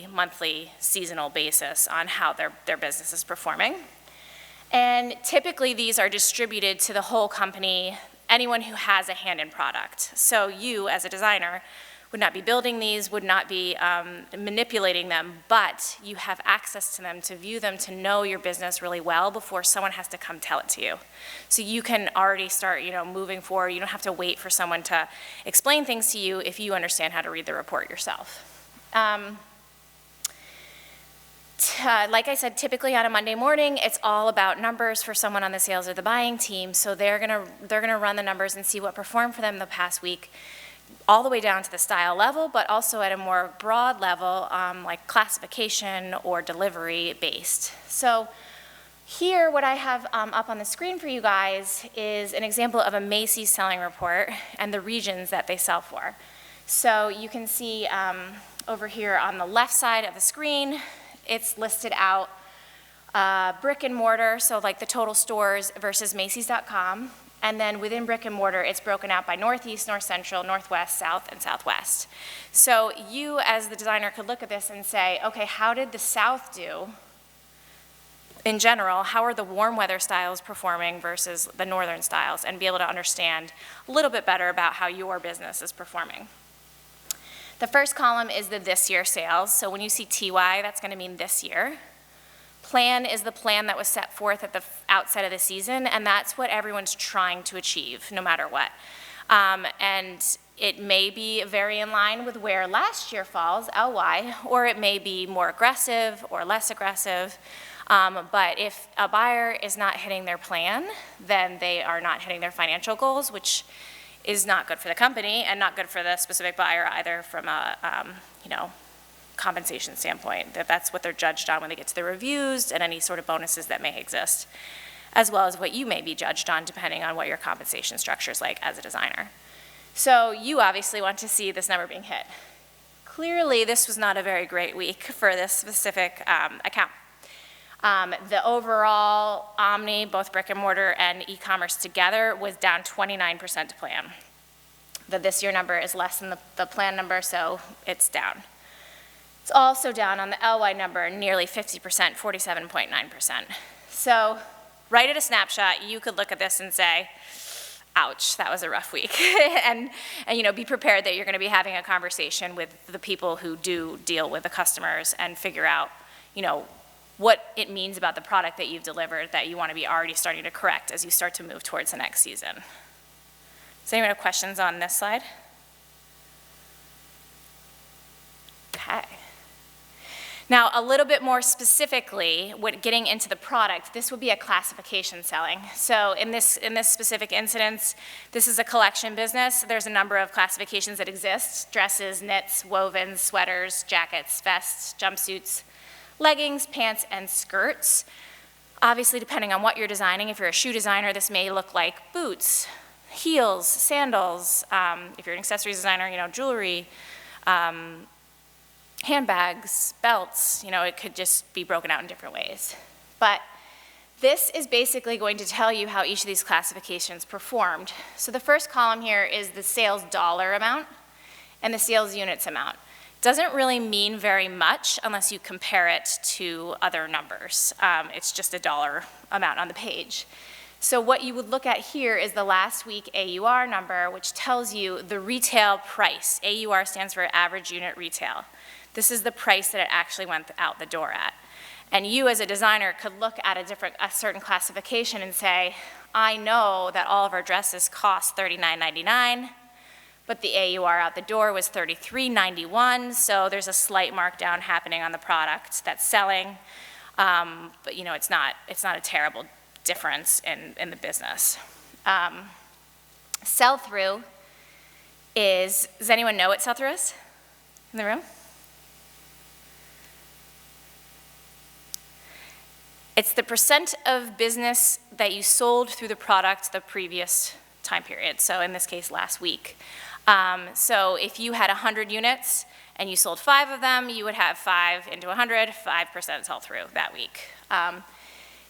monthly, seasonal basis on how their business is performing. And typically these are distributed to the whole company, anyone who has a hand in product. So you, as a designer, would not be building these, would not be manipulating them, but you have access to them, to view them, to know your business really well before someone has to come tell it to you. So you can already start, moving forward. You don't have to wait for someone to explain things to you if you understand how to read the report yourself. Like I said, typically on a Monday morning, it's all about numbers for someone on the sales or the buying team. So they're gonna run the numbers and see what performed for them the past week, all the way down to the style level, but also at a more broad level, like classification or delivery based. So here, what I have up on the screen for you guys is an example of a Macy's selling report and the regions that they sell for. So you can see over here on the left side of the screen, it's listed out brick and mortar, so like the total stores versus Macy's.com. And then within brick and mortar, it's broken out by Northeast, North Central, Northwest, South, and Southwest. So you, as the designer, could look at this and say, okay, how did the South do in general? How are the warm weather styles performing versus the northern styles? And be able to understand a little bit better about how your business is performing. The first column is the this year sales. So when you see TY, that's going to mean this year. Plan is the plan that was set forth at the outset of the season, and that's what everyone's trying to achieve, no matter what. And it may be very in line with where last year falls, LY, or it may be more aggressive or less aggressive. But if a buyer is not hitting their plan, then they are not hitting their financial goals, which is not good for the company and not good for the specific buyer either from a, compensation standpoint. That's what they're judged on when they get to the reviews and any sort of bonuses that may exist, as well as what you may be judged on depending on what your compensation structure is like as a designer. So you obviously want to see this number being hit. Clearly, this was not a very great week for this specific account. The overall omni, both brick and mortar and e-commerce together, was down 29% to plan. The this year number is less than the plan number, so it's down. It's also down on the LY number, nearly 50%, 47.9%. So right at a snapshot, you could look at this and say, ouch, that was a rough week. and be prepared that you're going to be having a conversation with the people who do deal with the customers and figure out, what it means about the product that you've delivered that you want to be already starting to correct as you start to move towards the next season. Does anyone have questions on this slide? Okay. Now, a little bit more specifically, getting into the product, this would be a classification selling. So in this specific instance, this is a collection business. There's a number of classifications that exist: dresses, knits, wovens, sweaters, jackets, vests, jumpsuits, leggings, pants, and skirts. Obviously, depending on what you're designing, if you're a shoe designer, this may look like boots, heels, sandals. If you're an accessories designer, jewelry, handbags, belts, it could just be broken out in different ways. But this is basically going to tell you how each of these classifications performed. So the first column here is the sales dollar amount and the sales units amount. Doesn't really mean very much unless you compare it to other numbers. It's just a dollar amount on the page. So what you would look at here is the last week AUR number, which tells you the retail price. AUR stands for average unit retail. This is the price that it actually went out the door at. And you as a designer could look at a certain classification and say, I know that all of our dresses cost $39.99, but the AUR out the door was $33.91, so there's a slight markdown happening on the product that's selling, but it's not a terrible difference in the business. Sell-through is, does anyone know what sell-through is in the room? It's the percent of business that you sold through the product the previous time period, so in this case, last week. So if you had 100 units and you sold 5 of them, you would have 5 into 100, 5% sell-through that week.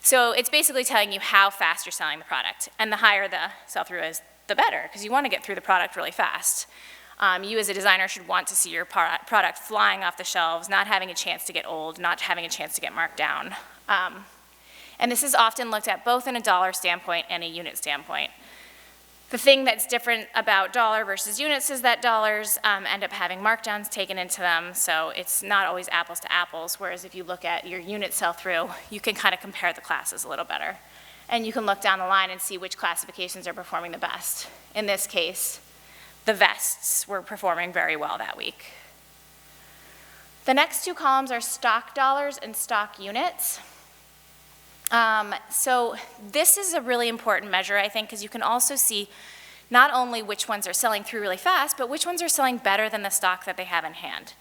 So it's basically telling you how fast you're selling the product. And the higher the sell-through is, the better, because you want to get through the product really fast. You as a designer should want to see your product flying off the shelves, not having a chance to get old, not having a chance to get marked down. And this is often looked at both in a dollar standpoint and a unit standpoint. The thing that's different about dollar versus units is that dollars end up having markdowns taken into them, so it's not always apples to apples, whereas if you look at your unit sell-through, you can kind of compare the classes a little better. And you can look down the line and see which classifications are performing the best. In this case, the vests were performing very well that week. The next two columns are stock dollars and stock units. So this is a really important measure, I think, because you can also see not only which ones are selling through really fast, but which ones are selling better than the stock that they have in hand.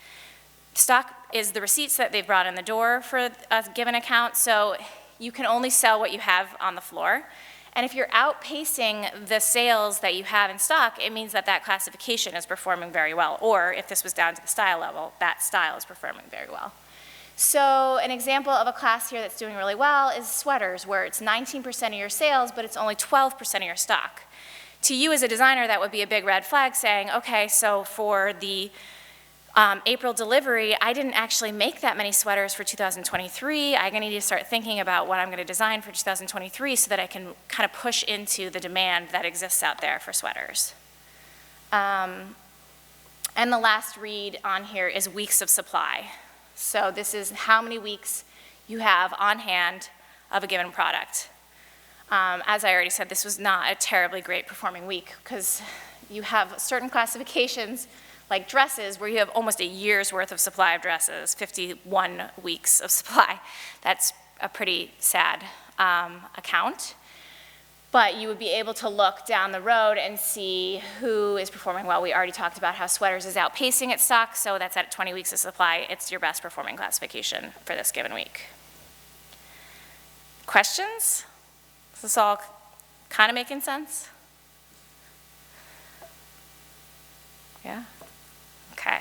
Stock is the receipts that they've brought in the door for a given account, so you can only sell what you have on the floor. And if you're outpacing the sales that you have in stock, it means that that classification is performing very well. Or if this was down to the style level, that style is performing very well. So an example of a class here that's doing really well is sweaters, where it's 19% of your sales, but it's only 12% of your stock. To you as a designer, that would be a big red flag saying, okay, so for the April delivery, I didn't actually make that many sweaters for 2023. I'm going to need to start thinking about what I'm going to design for 2023 so that I can kind of push into the demand that exists out there for sweaters. And the last read on here is weeks of supply. So this is how many weeks you have on hand of a given product. As I already said, this was not a terribly great performing week because you have certain classifications like dresses where you have almost a year's worth of supply of dresses, 51 weeks of supply. That's a pretty sad account. But you would be able to look down the road and see who is performing well. We already talked about how sweaters is outpacing its stock, so that's at 20 weeks of supply. It's your best performing classification for this given week. Questions? Is this all kind of making sense? Yeah? Okay.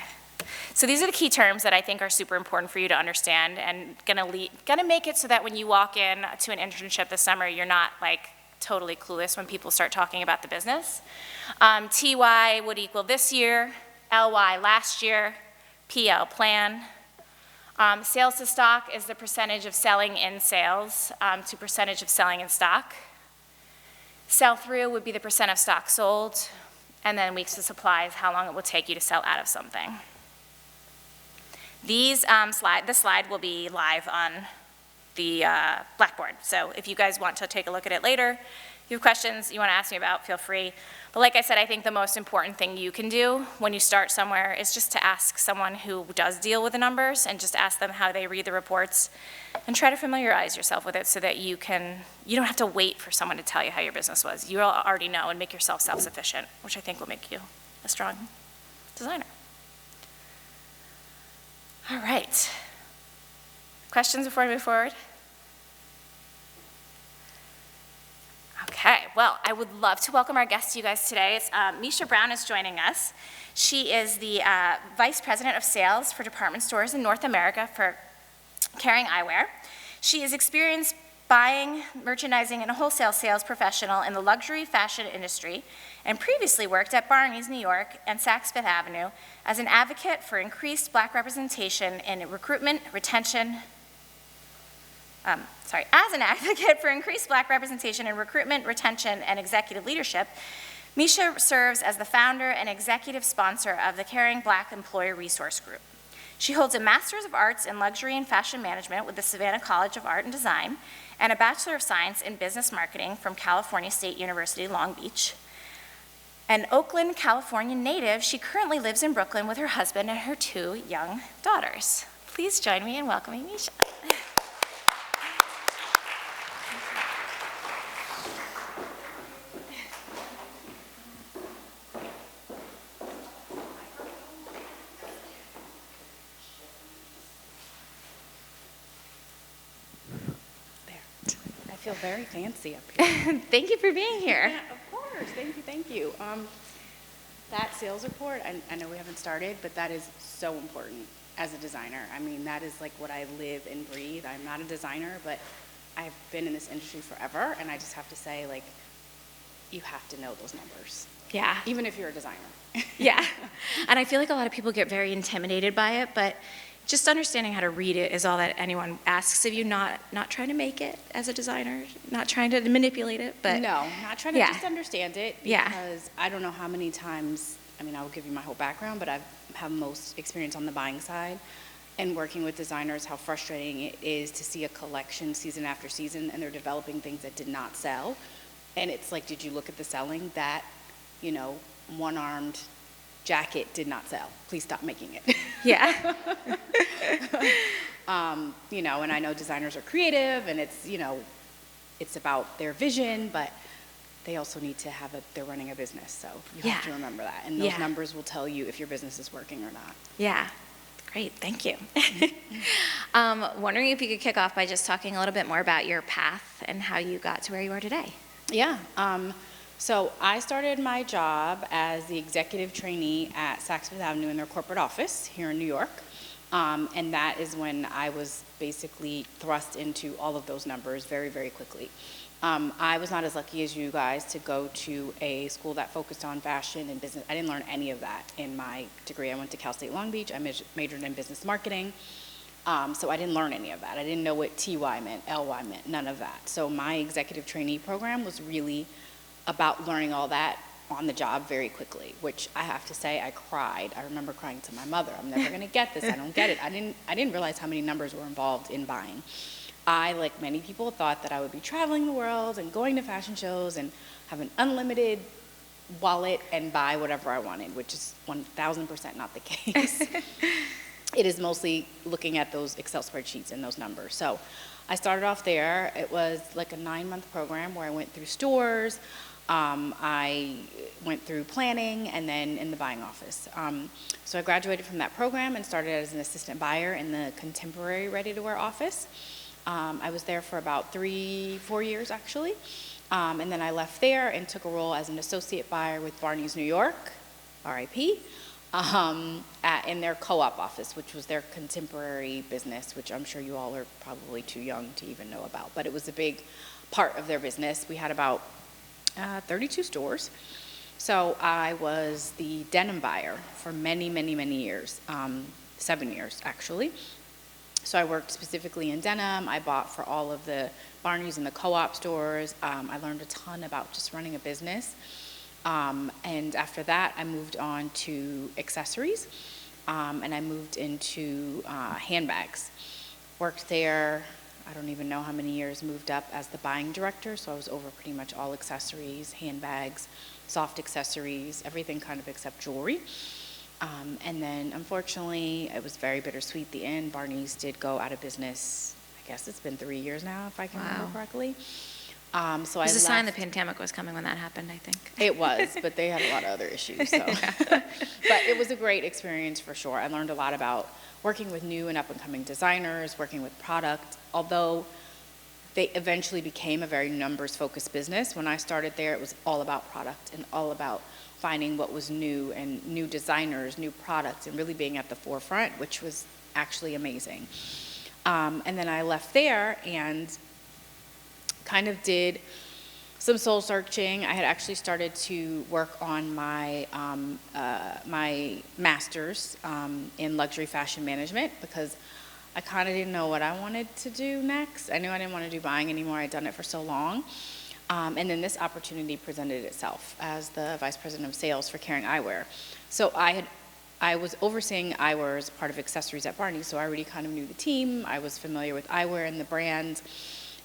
So these are the key terms that I think are super important for you to understand and gonna make it so that when you walk in to an internship this summer, you're not like totally clueless when people start talking about the business. TY would equal this year, LY last year, PL plan. Sales to stock is the percentage of selling in sales to percentage of selling in stock. Sell-through would be the percent of stock sold, and then weeks of supply is how long it will take you to sell out of something. This slide will be live on the Blackboard. So if you guys want to take a look at it later, if you have questions you want to ask me about, feel free. But like I said, I think the most important thing you can do when you start somewhere is just to ask someone who does deal with the numbers and just ask them how they read the reports and try to familiarize yourself with it so that you don't have to wait for someone to tell you how your business was. You already know and make yourself self-sufficient, which I think will make you a strong designer. All right. Questions before we move forward? Okay, well, I would love to welcome our guest to you guys today. Meisha Brown is joining us. She is the Vice President of Sales for Department Stores in North America for Kering Eyewear. She is experienced buying, merchandising, and a wholesale sales professional in the luxury fashion industry, and previously worked at Barney's, New York, and Saks Fifth Avenue as an advocate for increased Black representation in recruitment, retention, as an advocate for increased Black representation in recruitment, retention, and executive leadership. Meisha serves as the founder and executive sponsor of the Kering Black Employer Resource Group. She holds a Master's of Arts in Luxury and Fashion Management with the Savannah College of Art and Design and a Bachelor of Science in Business Marketing from California State University, Long Beach. An Oakland, California native, she currently lives in Brooklyn with her husband and her 2 young daughters. Please join me in welcoming Meisha. I feel very fancy up here. Thank you for being here. Yeah, of course. Thank you. That sales report, I know we haven't started, but that is so important as a designer. I mean, that is like what I live and breathe. I'm not a designer, but I've been in this industry forever, and I just have to say, like, you have to know those numbers. Yeah. Even if you're a designer. Yeah. And I feel like a lot of people get very intimidated by it, but just understanding how to read it is all that anyone asks of you, not trying to make it as a designer, not trying to manipulate it, but No, not trying to yeah. just understand it, Yeah. because I don't know how many times, I mean, I will give you my whole background, but I have most experience on the buying side and working with designers, how frustrating it is to see a collection season after season and they're developing things that did not sell. And it's like, did you look at the selling? That, one-armed jacket did not sell. Please stop making it. Yeah. And I know designers are creative and it's about their vision, but they also need to they're running a business. So you have to remember that. And those numbers will tell you if your business is working or not. Yeah. Great, thank you. Wondering if you could kick off by just talking a little bit more about your path and how you got to where you are today. Yeah. So I started my job as the executive trainee at Saks Fifth Avenue in their corporate office here in New York. And that is when I was basically thrust into all of those numbers very, very quickly. I was not as lucky as you guys to go to a school that focused on fashion and business. I didn't learn any of that in my degree. I went to Cal State Long Beach. I majored in business marketing. So I didn't learn any of that. I didn't know what TY meant, LY meant, none of that. So my executive trainee program was really about learning all that on the job very quickly, which I have to say I cried. I remember crying to my mother. I'm never going to get this. I don't get it. I didn't realize how many numbers were involved in buying. I, like many people, thought that I would be traveling the world and going to fashion shows and have an unlimited wallet and buy whatever I wanted, which is 1,000% not the case. It is mostly looking at those Excel spreadsheets and those numbers. So I started off there. It was like a 9-month program where I went through stores, I went through planning, and then in the buying office. So I graduated from that program and started as an assistant buyer in the contemporary ready-to-wear office. I was there for about 3-4 years, actually. And then I left there and took a role as an associate buyer with Barney's New York, RIP, in their co-op office, which was their contemporary business, which I'm sure you all are probably too young to even know about. But it was a big part of their business. We had about 32 stores. So I was the denim buyer for many, many, many years, 7 years, actually. So I worked specifically in denim. I bought for all of the Barney's and the co-op stores. I learned a ton about just running a business. And after that, I moved on to accessories, and I moved into handbags. Worked there, I don't even know how many years, moved up as the buying director, so I was over pretty much all accessories, handbags, soft accessories, everything kind of except jewelry. And then, unfortunately, it was very bittersweet at the end. Barney's did go out of business. I guess it's been 3 years now, if I can remember correctly. So it was a sign the pandemic was coming when that happened, I think. It was, but they had a lot of other issues. So. But it was a great experience for sure. I learned a lot about working with new and up-and-coming designers, working with product. Although they eventually became a very numbers-focused business, when I started there, it was all about product and all about finding what was new and new designers, new products, and really being at the forefront, which was actually amazing. And then I left there and kind of did some soul searching. I had actually started to work on my my master's in luxury fashion management because I kind of didn't know what I wanted to do next. I knew I didn't want to do buying anymore. I'd done it for so long. And then this opportunity presented itself as the vice president of sales for Kering Eyewear. So I was overseeing eyewear as part of accessories at Barney's, so I already kind of knew the team. I was familiar with eyewear and the brand.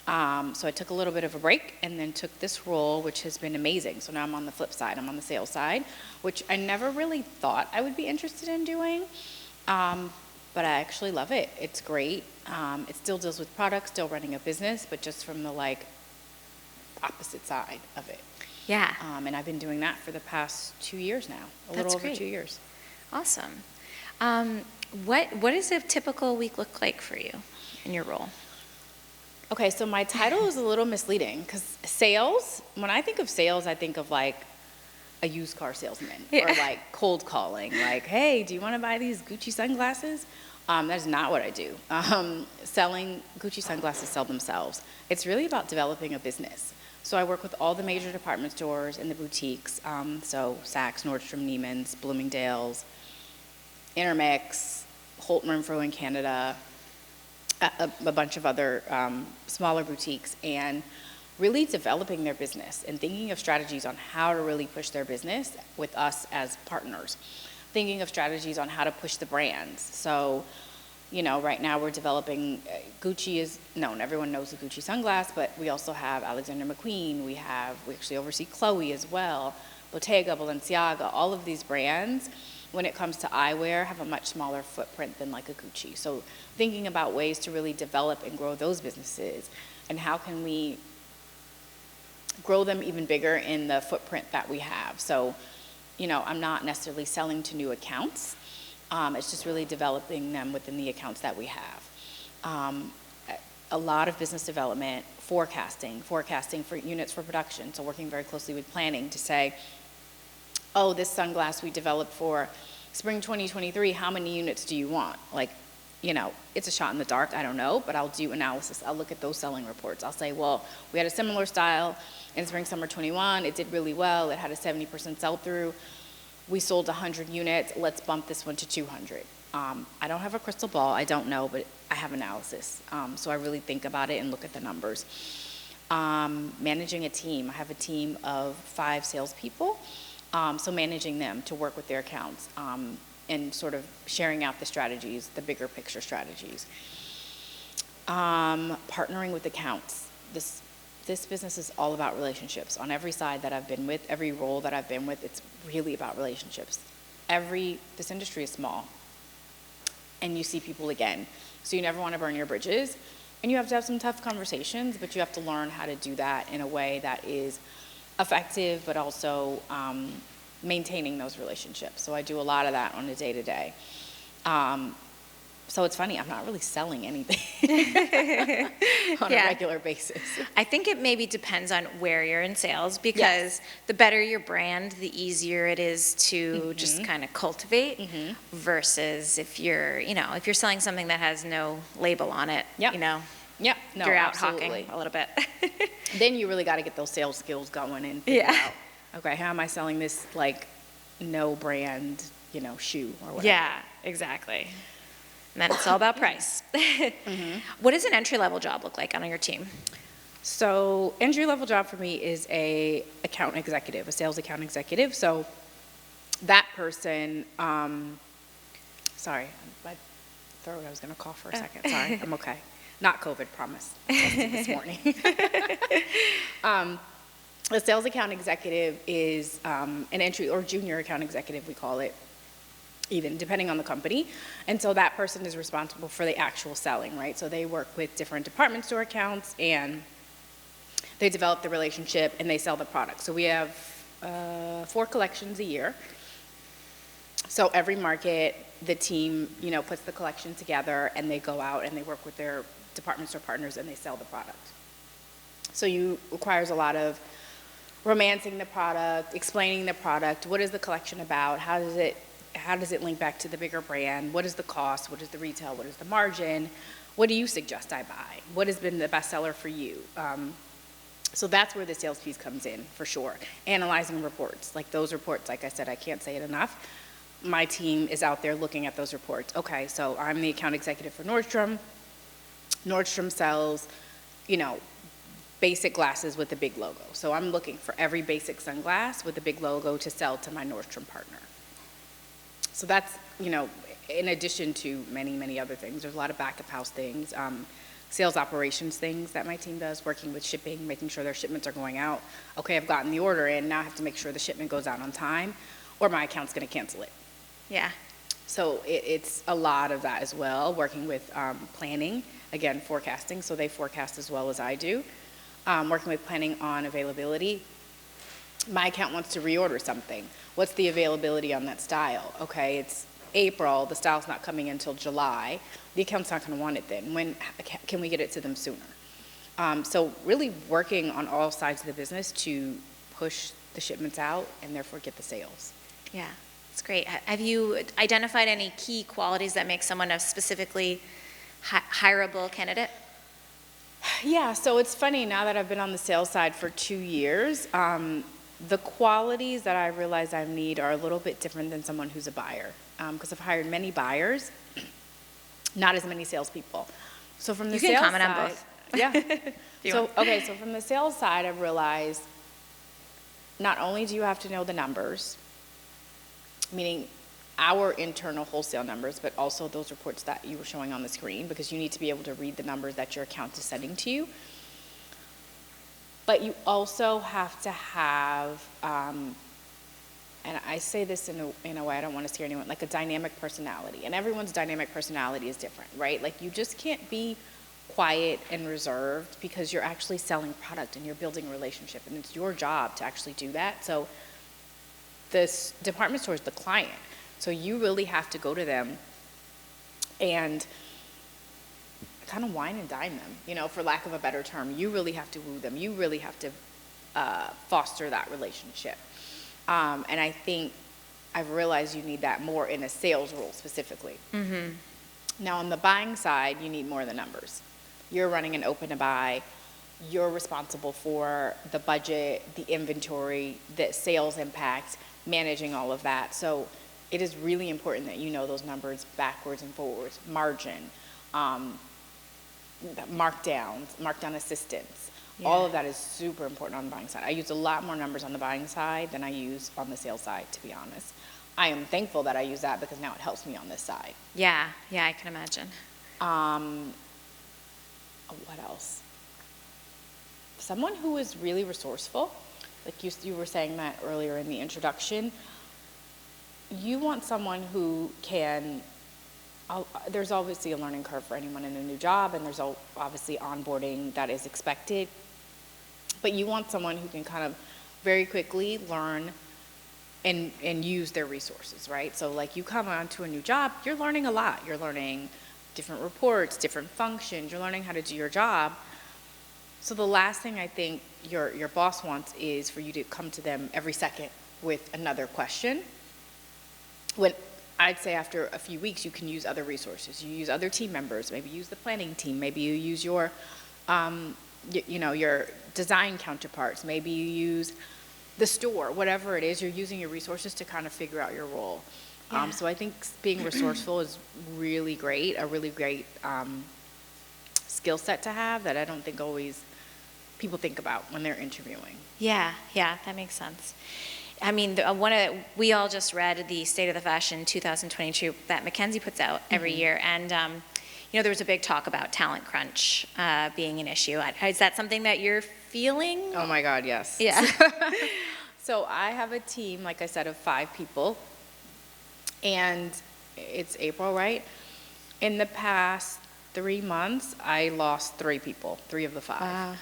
So I took a little bit of a break and then took this role, which has been amazing. So now I'm on the flip side. I'm on the sales side, which I never really thought I would be interested in doing. But I actually love it. It's great. It still deals with products, still running a business, but just from the opposite side of it. Yeah. And I've been doing that for the past 2 years now, a little over 2 years. Awesome. What does a typical week look like for you in your role? Okay, so my title is a little misleading because sales, when I think of sales, I think of like a used car salesman or like cold calling, like, hey, do you want to buy these Gucci sunglasses? That is not what I do. Selling Gucci sunglasses sell themselves. It's really about developing a business. So I work with all the major department stores and the boutiques, so Saks, Nordstrom, Neiman's, Bloomingdale's, Intermix, Holt Renfrew in Canada, a bunch of other smaller boutiques, and really developing their business and thinking of strategies on how to really push their business with us as partners. Thinking of strategies on how to push the brands. So, right now we're developing, Gucci is known, everyone knows the Gucci sunglass, but we also have Alexander McQueen, we actually oversee Chloe as well, Bottega, Balenciaga, all of these brands, when it comes to eyewear, have a much smaller footprint than like a Gucci. So thinking about ways to really develop and grow those businesses, and how can we grow them even bigger in the footprint that we have. So, I'm not necessarily selling to new accounts. It's just really developing them within the accounts that we have. A lot of business development, forecasting for units for production. So working very closely with planning to say, oh, this sunglass we developed for spring 2023, how many units do you want? It's a shot in the dark, I don't know, but I'll do analysis. I'll look at those selling reports. I'll say, well, we had a similar style in spring, summer 21. It did really well. It had a 70% sell-through. We sold 100 units. Let's bump this one to 200. I don't have a crystal ball. I don't know, but I have analysis. So I really think about it and look at the numbers. Managing a team. I have a team of 5 salespeople. So managing them to work with their accounts and sort of sharing out the strategies, the bigger picture strategies. Partnering with accounts. This business is all about relationships. On every side that I've been with, every role that I've been with, it's really about relationships. This industry is small, and you see people again. So you never want to burn your bridges, and you have to have some tough conversations, but you have to learn how to do that in a way that is effective, but also maintaining those relationships. So I do a lot of that on a day-to-day. So it's funny, I'm not really selling anything on a regular basis. I think it maybe depends on where you're in sales, because the better your brand, the easier it is to just kind of cultivate, versus if you're selling something that has no label on it, No, you're out absolutely. hawking a little bit. Then you really got to get those sales skills going and figure out, okay, how am I selling this no brand, shoe or whatever. Yeah, exactly. And then it's all about price. What does an entry-level job look like on your team? So entry-level job for me is a account executive, a sales account executive. So that person, sorry, my throat, I was going to cough for a second. Sorry, I'm okay. Not COVID, promise. I tested this morning. A sales account executive is an entry or junior account executive, we call it, even depending on the company. And so that person is responsible for the actual selling, right? So they work with different department store accounts, and they develop the relationship and they sell the product. So we have 4 collections a year. So every market, the team, puts the collection together, and they go out and they work with their department store partners and they sell the product. So requires a lot of romancing the product, explaining the product. What is the collection about? How does it link back to the bigger brand? What is the cost? What is the retail? What is the margin? What do you suggest I buy? What has been the best seller for you? So that's where the sales piece comes in, for sure. Analyzing reports. Those reports, like I said, I can't say it enough. My team is out there looking at those reports. Okay, so I'm the account executive for Nordstrom. Nordstrom sells, basic glasses with a big logo. So I'm looking for every basic sunglass with a big logo to sell to my Nordstrom partner. So that's, in addition to many, many other things. There's a lot of back of house things, sales operations things that my team does, working with shipping, making sure their shipments are going out. Okay, I've gotten the order in, now I have to make sure the shipment goes out on time, or my account's gonna cancel it. Yeah. So it's a lot of that as well, working with planning, again, forecasting, so they forecast as well as I do. Working with planning on availability. My account wants to reorder something. What's the availability on that style? Okay, it's April, the style's not coming until July. The account's not gonna want it then. When can we get it to them sooner? So really working on all sides of the business to push the shipments out and therefore get the sales. Yeah, that's great. Have you identified any key qualities that make someone a specifically hireable candidate? Yeah, so it's funny, now that I've been on the sales side for 2 years, the qualities that I realize I need are a little bit different than someone who's a buyer. Because I've hired many buyers, not as many salespeople. So from the You can sales comment on side, both. yeah. So, okay, so from the sales side, I've realized not only do you have to know the numbers, meaning our internal wholesale numbers, but also those reports that you were showing on the screen, because you need to be able to read the numbers that your account is sending to you. But you also have to have, and I say this in a way I don't want to scare anyone, like a dynamic personality. And everyone's dynamic personality is different, right? Like you just can't be quiet and reserved, because you're actually selling product and you're building a relationship, and it's your job to actually do that. So this department store is the client. So you really have to go to them and kind of wine and dine them, you know, for lack of a better term. You really have to woo them. You really have to foster that relationship. And I think I've realized you need that more in a sales role specifically. Mm-hmm. Now on the buying side, you need more of the numbers. You're running an open to buy. You're responsible for the budget, the inventory, the sales impact, managing all of that. So it is really important that you know those numbers backwards and forwards, margin, markdown assistance. Yeah. All of that is super important on the buying side. I use a lot more numbers on the buying side than I use on the sales side, to be honest. I am thankful that I use that, because now it helps me on this side. Yeah, yeah, I can imagine. What else? Someone who is really resourceful, like you were saying that earlier in the introduction. You want someone who can, there's obviously a learning curve for anyone in a new job, and there's obviously onboarding that is expected, but you want someone who can kind of very quickly learn and use their resources, right? So like you come onto a new job, you're learning a lot. You're learning different reports, different functions, you're learning how to do your job. So the last thing I think your boss wants is for you to come to them every second with another question. When I'd say after a few weeks, you can use other resources. You use other team members, maybe use the planning team, maybe you use your, your design counterparts, maybe you use the store, whatever it is, you're using your resources to kind of figure out your role. Yeah. So I think being resourceful is really great, a really great skill set to have that I don't think always people think about when they're interviewing. Yeah, that makes sense. I mean, we all just read the State of the Fashion 2022 that McKinsey puts out every mm-hmm. year, and there was a big talk about talent crunch being an issue. Is that something that you're feeling? Oh my God, yes. Yeah. So I have a team, like I said, of 5 people, and it's April, right? In the past 3 months, I lost 3 people, 3 of the 5. Wow.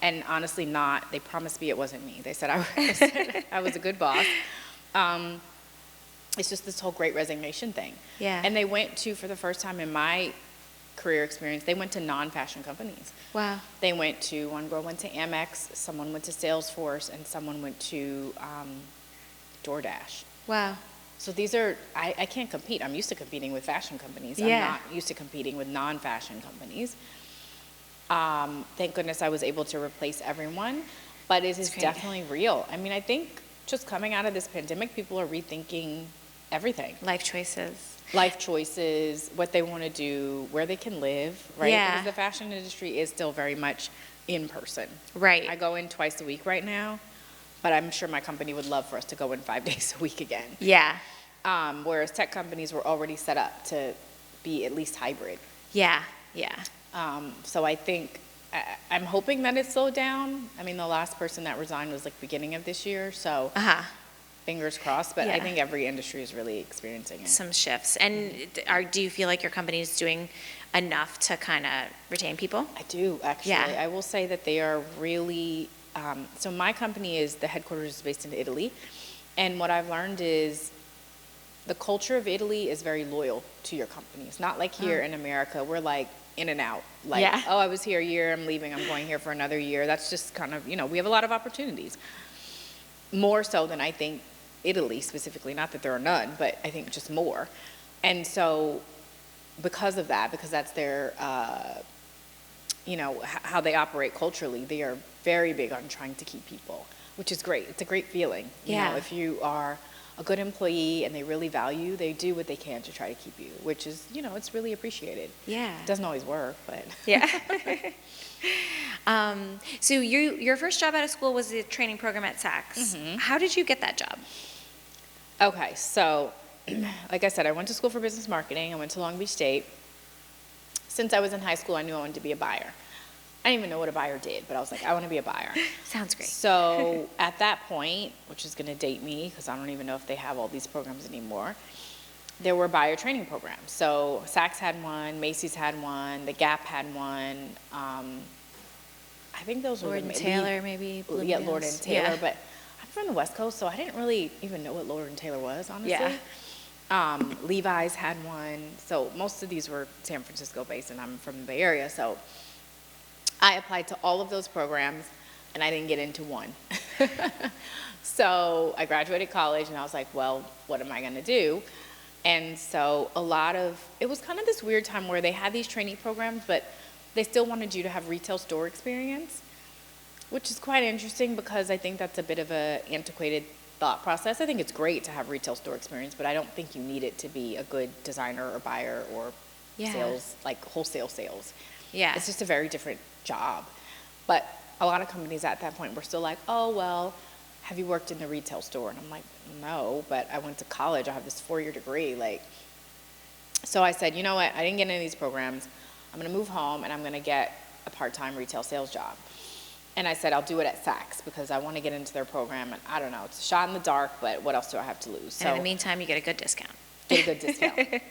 And honestly they promised me it wasn't me. They said I was a good boss. It's just this whole great resignation thing. Yeah. And they went to, for the first time in my career experience, they went to non-fashion companies. Wow. They went to, one girl went to Amex, someone went to Salesforce, and someone went to DoorDash. Wow. So these are, I can't compete. I'm used to competing with fashion companies. Yeah. I'm not used to competing with non-fashion companies. Thank goodness I was able to replace everyone, but it is definitely real. I mean, I think just coming out of this pandemic, people are rethinking everything. Life choices, what they want to do, where they can live, right? Yeah. Because the fashion industry is still very much in person. Right. I go in twice a week right now, but I'm sure my company would love for us to go in 5 days a week again. Yeah. Whereas tech companies were already set up to be at least hybrid. Yeah. So I think, I'm hoping that it's slowed down. I mean, the last person that resigned was like beginning of this year, so fingers crossed, but I think every industry is really experiencing it. Some shifts. And do you feel like your company is doing enough to kind of retain people? I do, actually. Yeah. I will say that they are really, so my company the headquarters is based in Italy, and what I've learned is the culture of Italy is very loyal to your company. It's not like here in America, we're like in and out. Like, oh, I was here a year, I'm leaving, I'm going here for another year. That's just kind of, we have a lot of opportunities. More so than I think Italy specifically, not that there are none, but I think just more. And so because of that, because that's their, how they operate culturally. They are very big on trying to keep people, which is great. It's a great feeling. Yeah. If you are a good employee and they really value you, they do what they can to try to keep you, which is, it's really appreciated. Yeah. It doesn't always work, but. Yeah. So your first job out of school was the training program at Saks. How did you get that job? Okay, so like I said, I went to school for business marketing. I went to Long Beach State. Since I was in high school, I knew I wanted to be a buyer. I didn't even know what a buyer did, but I was like, I want to be a buyer. Sounds great. So at that point, which is going to date me because I don't even know if they have all these programs anymore, there were buyer training programs. So Saks had one, Macy's had one, The Gap had one. I think those were Lord and Taylor, maybe. Yeah, Lord and Taylor. Yeah. But I'm from the West Coast, so I didn't really even know what Lord and Taylor was, honestly. Yeah. Levi's had one. So most of these were San Francisco based, and I'm from the Bay Area. So I applied to all of those programs, and I didn't get into one. So I graduated college, and I was like, well, what am I going to do? And so it was kind of this weird time where they had these training programs, but they still wanted you to have retail store experience, which is quite interesting because I think that's a bit of an antiquated thought process. I think it's great to have retail store experience, but I don't think you need it to be a good designer or buyer or sales, like wholesale sales. Yeah. It's just a very different job. But a lot of companies at that point were still like, oh, well, have you worked in the retail store? And I'm like, no, but I went to college. I have this 4-year degree. So I said, you know what? I didn't get any of these programs. I'm going to move home, and I'm going to get a part-time retail sales job. And I said, I'll do it at Saks because I want to get into their program. And I don't know, it's a shot in the dark, but what else do I have to lose? And in the meantime, you get a good discount. Get a good discount.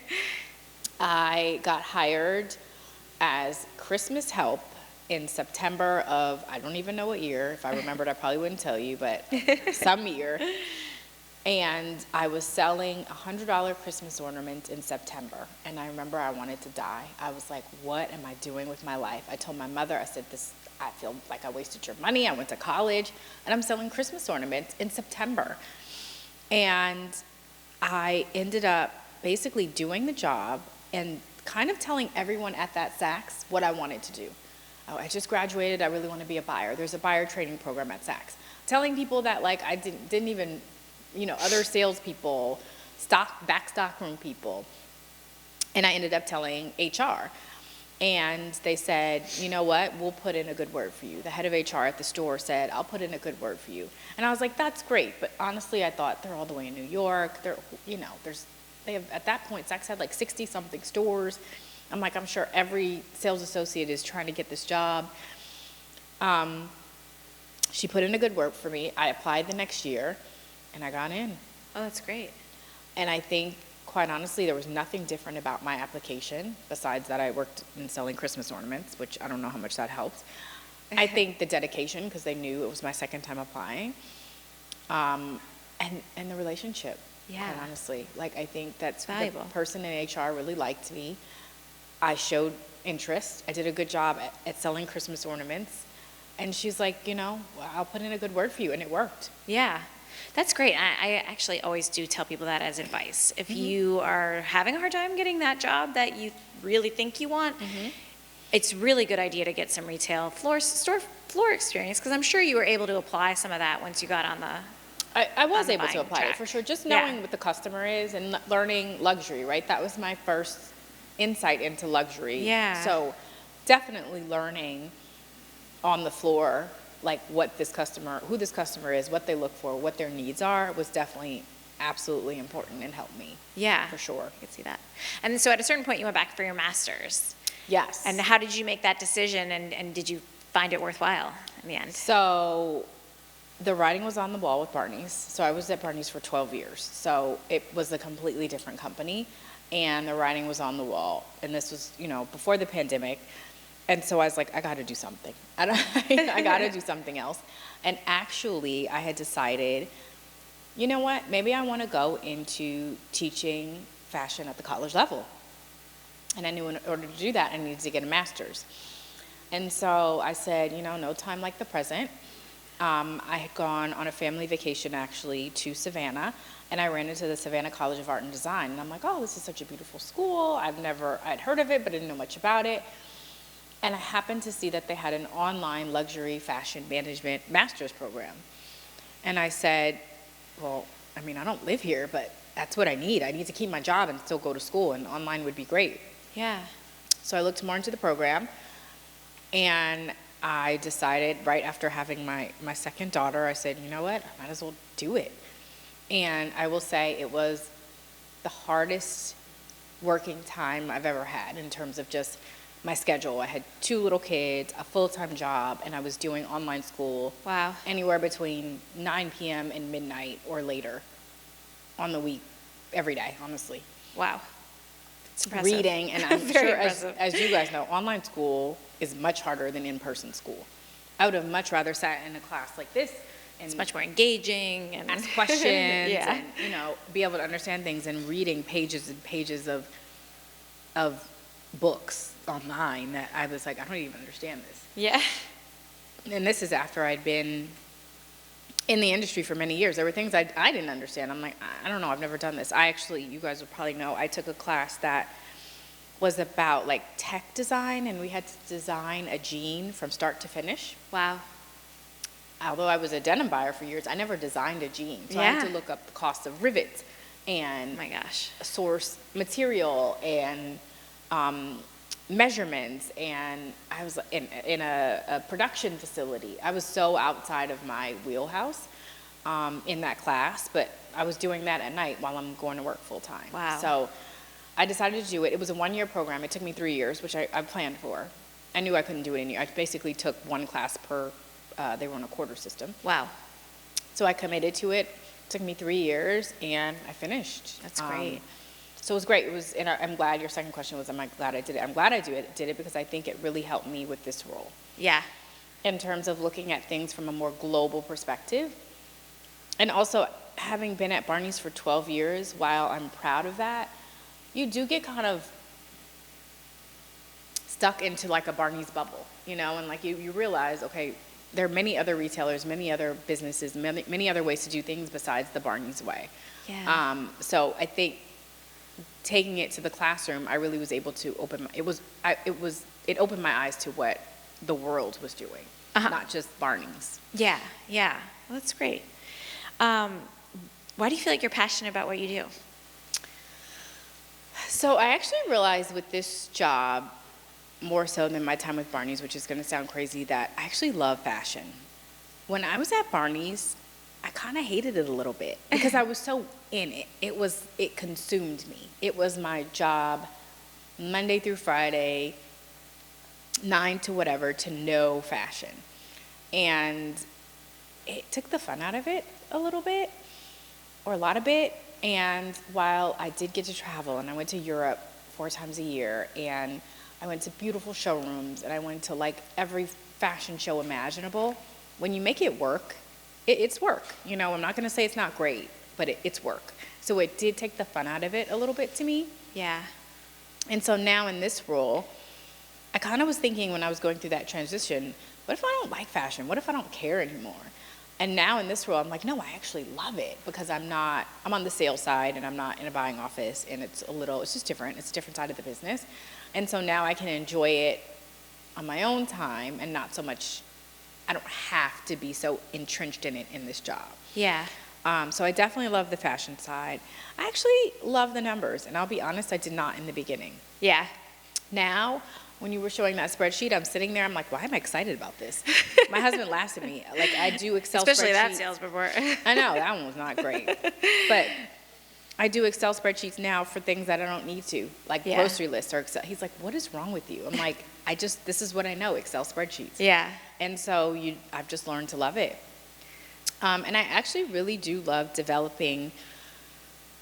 I got hired as Christmas help in September of, I don't even know what year. If I remembered, I probably wouldn't tell you, but some year. And I was selling $100 Christmas ornaments in September. And I remember I wanted to die. I was like, what am I doing with my life? I told my mother, I said, I feel like I wasted your money. I went to college, and I'm selling Christmas ornaments in September. And I ended up basically doing the job and kind of telling everyone at that Saks what I wanted to do. Oh, I just graduated. I really want to be a buyer. There's a buyer training program at Saks. Telling people that I didn't even, other salespeople, back stockroom people. And I ended up telling HR. And they said, you know what, we'll put in a good word for you. The head of HR at the store said, I'll put in a good word for you. And I was like, that's great. But honestly, I thought they're all the way in New York. They have, at that point, Saks had 60-something stores. I'm like, I'm sure every sales associate is trying to get this job. She put in a good word for me. I applied the next year, and I got in. Oh, that's great. And I think, quite honestly, there was nothing different about my application besides that I worked in selling Christmas ornaments, which I don't know how much that helped. I think the dedication, because they knew it was my second time applying, and the relationship, quite honestly. I think that's valuable. The person in HR really liked me. I showed interest. I did a good job at selling Christmas ornaments. And she's like, I'll put in a good word for you, and it worked. Yeah. That's great. I actually always do tell people that as advice. If you are having a hard time getting that job that you really think you want, it's a really good idea to get some retail store floor experience, because I'm sure you were able to apply some of that once you got on the I was able to buying apply it track. for sure. Just knowing what the customer is and learning luxury, right? That was my first insight into luxury. Yeah. So definitely learning on the floor, who this customer is, what they look for, what their needs are, was definitely absolutely important and helped me. Yeah. For sure. I could see that. And so at a certain point, you went back for your master's. Yes. And how did you make that decision, and did you find it worthwhile in the end? So the writing was on the wall with Barney's. So I was at Barney's for 12 years. So it was a completely different company, and the writing was on the wall. And this was, before the pandemic. And so I was like, I got to do something. I got to do something else. And actually, I had decided, you know what? Maybe I want to go into teaching fashion at the college level. And I knew in order to do that, I needed to get a master's. And so I said, no time like the present. I had gone on a family vacation, actually, to Savannah. And I ran into the Savannah College of Art and Design. And I'm like, oh, this is such a beautiful school. I'd heard of it, but I didn't know much about it. And I happened to see that they had an online luxury fashion management master's program. And I said, well, I mean, I don't live here, but that's what I need. I need to keep my job and still go to school, and online would be great. Yeah. So I looked more into the program, and I decided right after having my second daughter, I said, you know what, I might as well do it. And I will say it was the hardest working time I've ever had in terms of just my schedule. I had 2 little kids, a full-time job, and I was doing online school. Wow. Anywhere between 9 p.m. and midnight or later on the week, every day, honestly. Wow. It's impressive. Reading, and I'm Very sure, impressive. as you guys know, online school is much harder than in-person school. I would have much rather sat in a class like this and It's much more engaging and ask questions yeah. and, you know, be able to understand things, and reading pages and pages of books online that I was like, I don't even understand this. Yeah. And this is after I'd been in the industry for many years. There were things I didn't understand. I'm like, I don't know, I've never done this. I actually, you guys would probably know, I took a class that was about like tech design, and we had to design a jean from start to finish. Wow. Although I was a denim buyer for years, I never designed a jean. So I had to Yeah. look up the cost of rivets Oh and my gosh. source material and measurements, and I was in a production facility. I was so outside of my wheelhouse in that class, but I was doing that at night while I'm going to work full time. Wow. So I decided to do it. It was a 1-year program. It took me 3 years, which I planned for. I knew I couldn't do it in a year. I basically took 1 class per, they were on a quarter system. Wow. So I committed to it. It took me 3 years, and I finished. That's great. So it was great. It was, and I'm glad your second question was, am I glad I did it? I'm glad I did it because I think it really helped me with this role Yeah. in terms of looking at things from a more global perspective. And also, having been at Barney's for 12 years, while I'm proud of that, you do get kind of stuck into like a Barney's bubble, you know, and like you realize, okay, there are many other retailers, many other businesses, many other ways to do things besides the Barney's way. Yeah. So I think taking it to the classroom, I really was able to open it opened my eyes to what the world was doing, not just Barney's. Yeah. Yeah. Well, that's great. Why do you feel like you're passionate about what you do? So I actually realized with this job, more so than my time with Barney's, which is going to sound crazy, that I actually love fashion. When I was at Barney's, I kind of hated it a little bit because I was so in it. It consumed me. It was my job, Monday through Friday, 9 to whatever, to know fashion. And it took the fun out of it a little bit, or a lot of it. And while I did get to travel, and I went to Europe 4 times a year, and I went to beautiful showrooms, and I went to like every fashion show imaginable, when you make it work, it's work. You know, I'm not going to say it's not great, but it's work. So it did take the fun out of it a little bit to me. Yeah. And so now in this role, I kind of was thinking when I was going through that transition, what if I don't like fashion? What if I don't care anymore? And now in this role, I'm like, no, I actually love it because I'm on the sales side and I'm not in a buying office, and it's just different. It's a different side of the business. And so now I can enjoy it on my own time and not so much, I don't have to be so entrenched in it in this job. Yeah. So I definitely love the fashion side. I actually love the numbers, and I'll be honest, I did not in the beginning. Yeah. Now, when you were showing that spreadsheet, I'm sitting there, I'm like, why am I excited about this? My husband laughs at me. Like, I do Excel spreadsheets. Especially that sales report. I know, that one was not great. But I do Excel spreadsheets now for things that I don't need to, like Yeah. grocery lists or Excel. He's like, what is wrong with you? I'm like, this is what I know, Excel spreadsheets. Yeah. And so I've just learned to love it. And I actually really do love developing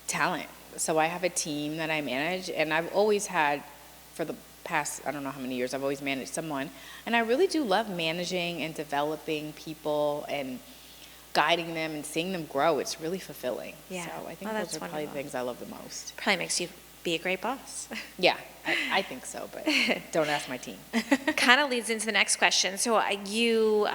talent. So I have a team that I manage, and I've always had, for the past, I don't know how many years, I've always managed someone. And I really do love managing and developing people and guiding them and seeing them grow. It's really fulfilling. Yeah. So I think Well, those that's are probably the wonderful. things I love the most. Probably makes you be a great boss. Yeah, I think so, but don't ask my team. Kind of leads into the next question. So you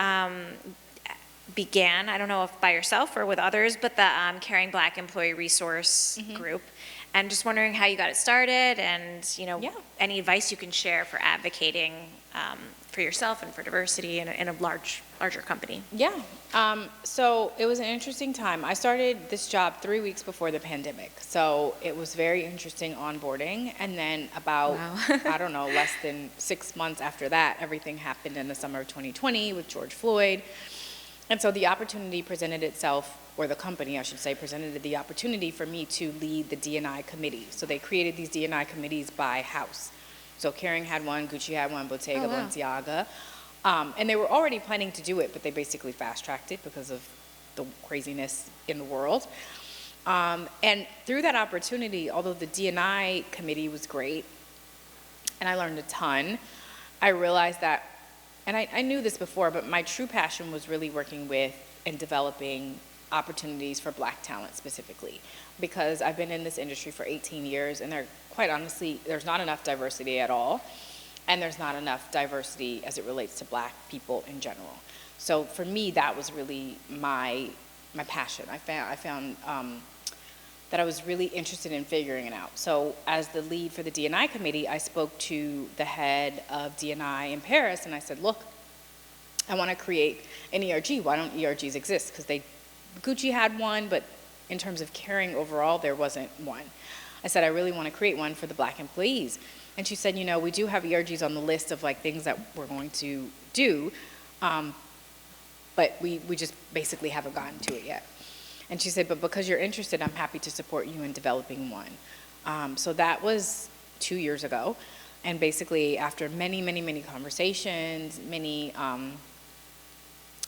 began, I don't know if by yourself or with others, but the Caring Black Employee Resource Group. And just wondering how you got it started and, Yeah. any advice you can share for advocating for yourself and for diversity in a larger company. Yeah. So it was an interesting time. I started this job 3 weeks before the pandemic. So it was very interesting onboarding. And then about, Wow. I don't know, less than 6 months after that, everything happened in the summer of 2020 with George Floyd. And so the opportunity presented itself, or the company, I should say, presented the opportunity for me to lead the D&I committee. So they created these D&I committees by house. So Kering had one, Gucci had one, Bottega, Oh, wow. Balenciaga. And they were already planning to do it, but they basically fast-tracked it because of the craziness in the world. And through that opportunity, although the D&I committee was great, and I learned a ton, I realized that, and I knew this before, but my true passion was really working with and developing opportunities for Black talent specifically, because I've been in this industry for 18 years, and quite honestly, there's not enough diversity at all, and there's not enough diversity as it relates to Black people in general. So for me, that was really my passion. I found that I was really interested in figuring it out. So as the lead for the D&I committee, I spoke to the head of D&I in Paris, and I said, look, I want to create an ERG. Why don't ERGs exist? Because Gucci had one, but in terms of Kering overall, there wasn't one. I said, I really want to create one for the Black employees. And she said, we do have ERGs on the list of things that we're going to do, but we just basically haven't gotten to it yet. And she said, but because you're interested, I'm happy to support you in developing one. So that was 2 years ago. And basically, after many conversations, many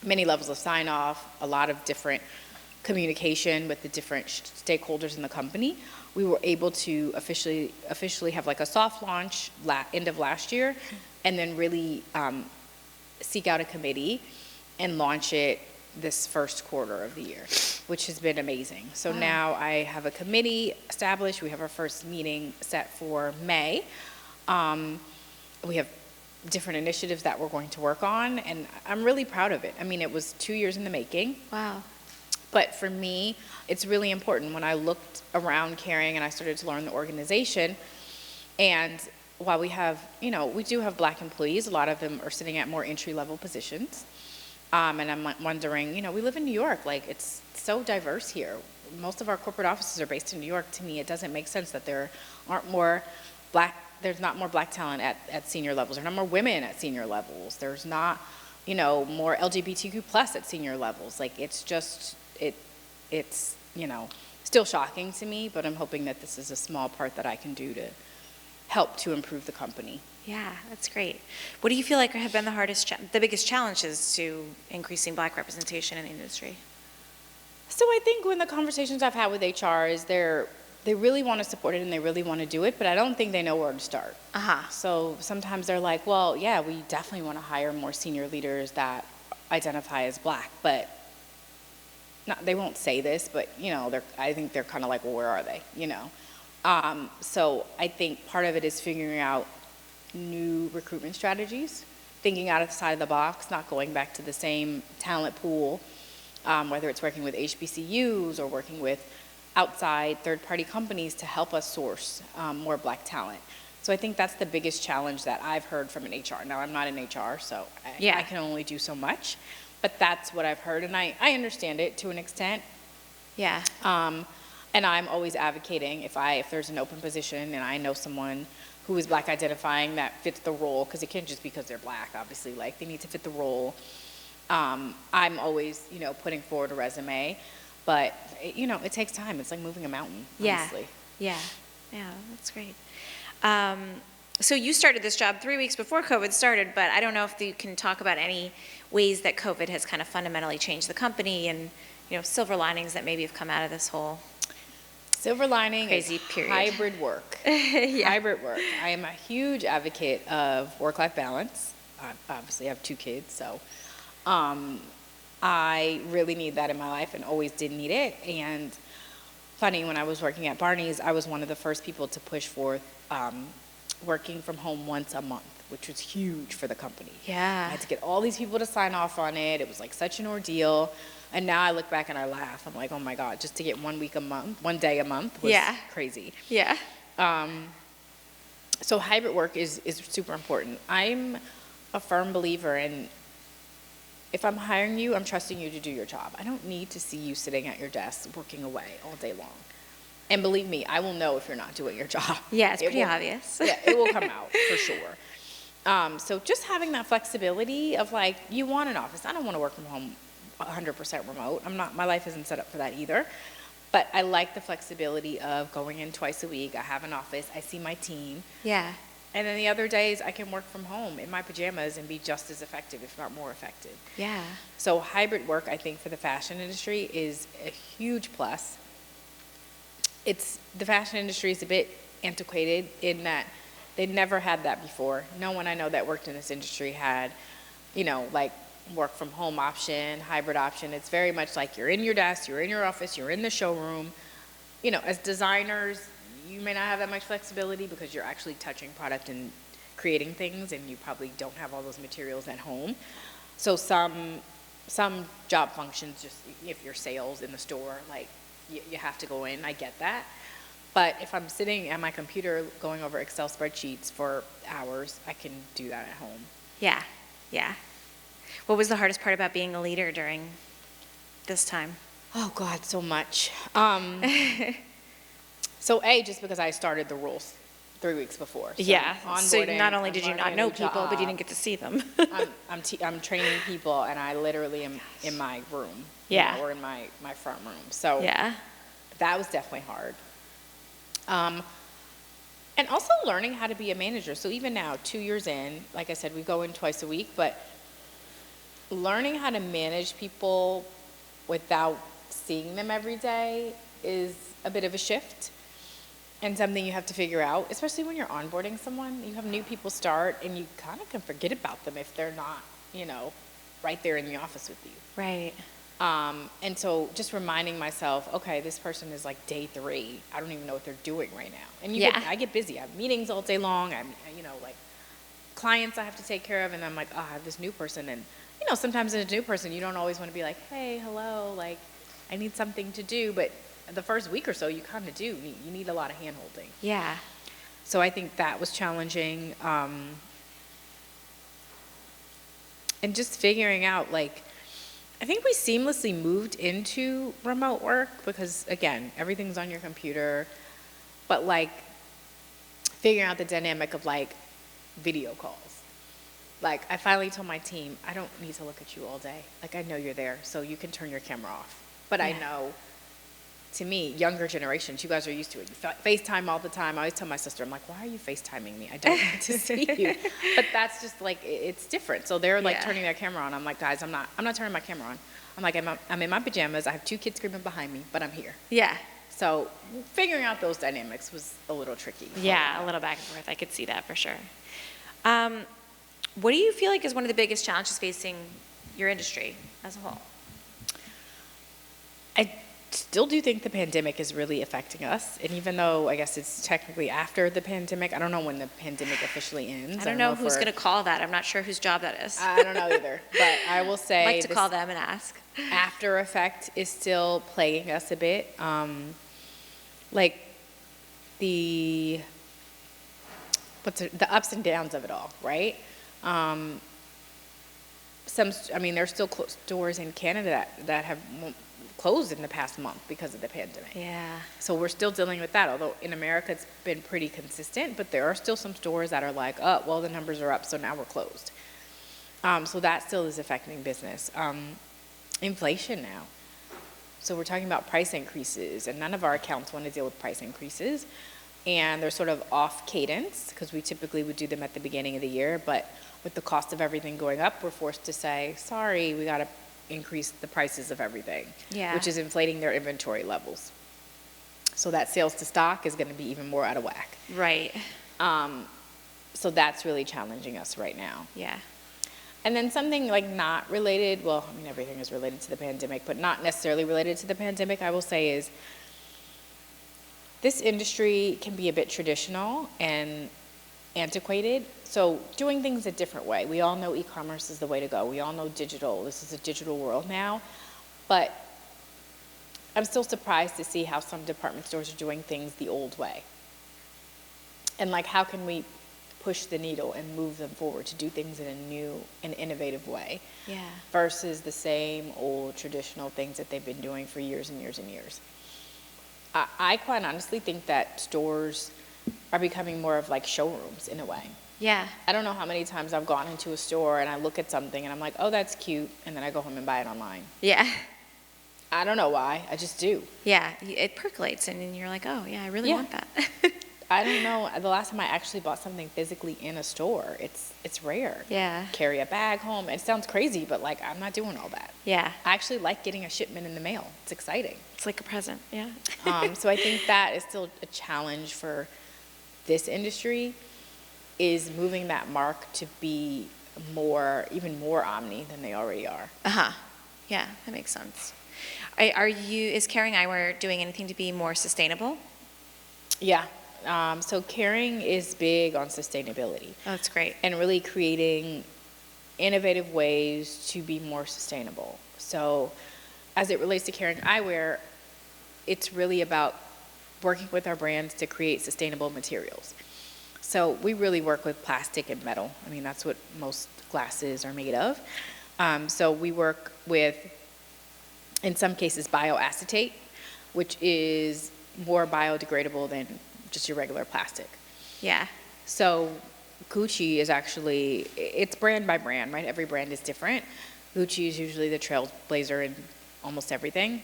levels of sign-off, a lot of different communication with the different stakeholders in the company, we were able to officially have a soft launch end of last year, and then really seek out a committee and launch it this first quarter of the year, which has been amazing. So Wow. now I have a committee established. We have our first meeting set for May. We have different initiatives that we're going to work on, and I'm really proud of it. I mean, it was 2 years in the making. Wow. But for me, it's really important. When I looked around Kering and I started to learn the organization, and while we have, we do have Black employees, a lot of them are sitting at more entry-level positions. And I'm wondering, we live in New York, it's so diverse here. Most of our corporate offices are based in New York. To me, it doesn't make sense that there's not more Black talent at senior levels. There are not more women at senior levels. There's not, more LGBTQ plus at senior levels. It's still shocking to me, but I'm hoping that this is a small part that I can do to help to improve the company. Yeah, that's great. What do you feel like have been the biggest challenges to increasing Black representation in the industry? So I think when the conversations I've had with HR is they really want to support it and they really want to do it, but I don't think they know where to start. Uh-huh. So sometimes they're like, well, yeah, we definitely want to hire more senior leaders that identify as Black, but they won't say this, but I think they're kind of like, well, where are they? So I think part of it is figuring out new recruitment strategies, thinking outside of the box, not going back to the same talent pool, whether it's working with HBCUs or working with outside third-party companies to help us source more Black talent. So I think that's the biggest challenge that I've heard from an HR. Now, I'm not in HR, so I can only do so much, but that's what I've heard, and I understand it to an extent. Yeah. And I'm always advocating if there's an open position and I know someone who is Black identifying that fits the role, because it can't just be because they're Black, obviously, they need to fit the role. I'm always, putting forward a resume, but it takes time. It's like moving a mountain, honestly. Yeah, that's great. So you started this job 3 weeks before COVID started, but I don't know if you can talk about any ways that COVID has kind of fundamentally changed the company and, silver linings that maybe have come out of this whole Silver lining crazy is period. Hybrid work. Yeah. Hybrid work. I am a huge advocate of work-life balance. I obviously have 2 kids, so I really need that in my life and always did need it. And funny, when I was working at Barney's, I was one of the first people to push forth working from home once a month, which was huge for the company. Yeah. I had to get all these people to sign off on it. It was like such an ordeal. And now I look back and I laugh. I'm like, oh my God, just to get 1 day a month was crazy. Yeah. So hybrid work is super important. I'm a firm believer in, if I'm hiring you, I'm trusting you to do your job. I don't need to see you sitting at your desk working away all day long. And believe me, I will know if you're not doing your job. Yeah, it's pretty obvious. Yeah, it will come out for sure. So just having that flexibility of like, you want an office. I don't want to work from home 100% remote. My life isn't set up for that either. But I like the flexibility of going in twice a week. I have an office. I see my team. Yeah. And then the other days I can work from home in my pajamas and be just as effective, if not more effective. Yeah. So hybrid work, I think, for the fashion industry is a huge plus. The fashion industry is a bit antiquated in that they never had that before. No one I know that worked in this industry had, like work from home option, hybrid option. It's very much like you're in your desk, you're in your office, you're in the showroom. As designers, you may not have that much flexibility because you're actually touching product and creating things, and you probably don't have all those materials at home. So some job functions, just if you're sales in the store, like you have to go in. I get that. But if I'm sitting at my computer going over Excel spreadsheets for hours, I can do that at home. Yeah. Yeah. What was the hardest part about being a leader during this time? Oh God, so much. So just because I started the rules 3 weeks before. So Yeah. So onboarding, not only did I'm you not learning a know new people, but you job. didn't get to see them. I'm training people, and I literally am in my room. Yeah. Or in my front room. So Yeah. that was definitely hard. And also learning how to be a manager. So even now, 2 years in, like I said, we go in twice a week, but learning how to manage people without seeing them every day is a bit of a shift and something you have to figure out, especially when you're onboarding someone. You have new people start, and you kind of can forget about them if they're not, right there in the office with you. Right. And so just reminding myself, okay, this person is like day 3. I don't even know what they're doing right now. And I get busy. I have meetings all day long. I'm, like clients I have to take care of, and I'm like, oh, I have this new person. And, sometimes as a new person, you don't always want to be like, hey, hello, like I need something to do. But the first week or so, you kind of do. You need a lot of hand holding. Yeah. So I think that was challenging. And just figuring out, like, I think we seamlessly moved into remote work because, again, everything's on your computer. But, like, figuring out the dynamic of, like, video calls. Like, I finally told my team, I don't need to look at you all day. Like, I know you're there, so you can turn your camera off. But I know, to me, younger generations, you guys are used to it. You FaceTime all the time. I always tell my sister, I'm like, why are you FaceTiming me? I don't need to see you. But that's just like, it's different. So they're like turning their camera on. I'm like, guys, I'm not turning my camera on. I'm like, I'm in my pajamas. I have 2 kids screaming behind me, but I'm here. Yeah. So figuring out those dynamics was a little tricky. Yeah, a little back and forth. I could see that for sure. What do you feel like is one of the biggest challenges facing your industry as a whole? I still do think the pandemic is really affecting us. And even though I guess it's technically after the pandemic, I don't know when the pandemic officially ends. I don't know who's going to call that. I'm not sure whose job that is. I don't know either. But I will say, I'd like to call them and ask. After effect is still plaguing us a bit. Like the ups and downs of it all, right? There's still stores in Canada that have closed in the past month because of the pandemic. Yeah. So we're still dealing with that, although in America it's been pretty consistent, but there are still some stores that are like, oh, well, the numbers are up, so now we're closed. So that still is affecting business. Inflation now. So we're talking about price increases, and none of our accounts want to deal with price increases. And they're sort of off cadence, because we typically would do them at the beginning of the year, but with the cost of everything going up, we're forced to say, sorry, we got to increase the prices of everything, which is inflating their inventory levels. So that sales to stock is going to be even more out of whack. Right. So that's really challenging us right now. Yeah. And then something like not related, well, I mean, everything is related to the pandemic, but not necessarily related to the pandemic, I will say is this industry can be a bit traditional, and antiquated. So doing things a different way. We all know e-commerce is the way to go. We all know digital. This is a digital world now. But I'm still surprised to see how some department stores are doing things the old way. And like, how can we push the needle and move them forward to do things in a new and innovative way? Yeah. Versus the same old traditional things that they've been doing for years and years and years. I quite honestly think that stores are becoming more of like showrooms in a way. Yeah. I don't know how many times I've gone into a store and I look at something and I'm like, oh, that's cute, and then I go home and buy it online. Yeah. I don't know why, I just do. Yeah. It percolates and then you're like, oh, yeah, I really want that. I don't know, the last time I actually bought something physically in a store, it's rare. Yeah. Carry a bag home, it sounds crazy, but like, I'm not doing all that. Yeah. I actually like getting a shipment in the mail. It's exciting. It's like a present. Yeah. So I think that is still a challenge for this industry, is moving that mark to be more, even more omni than they already are. Uh-huh. Yeah, that makes sense. Is Kering Eyewear doing anything to be more sustainable? Yeah. So Kering is big on sustainability. Oh, that's great. And really creating innovative ways to be more sustainable. So as it relates to Kering Eyewear, it's really about working with our brands to create sustainable materials. So we really work with plastic and metal. I mean, that's what most glasses are made of. So we work with, in some cases, bioacetate, which is more biodegradable than just your regular plastic. Yeah. So Gucci is actually, it's brand by brand, right? Every brand is different. Gucci is usually the trailblazer in almost everything.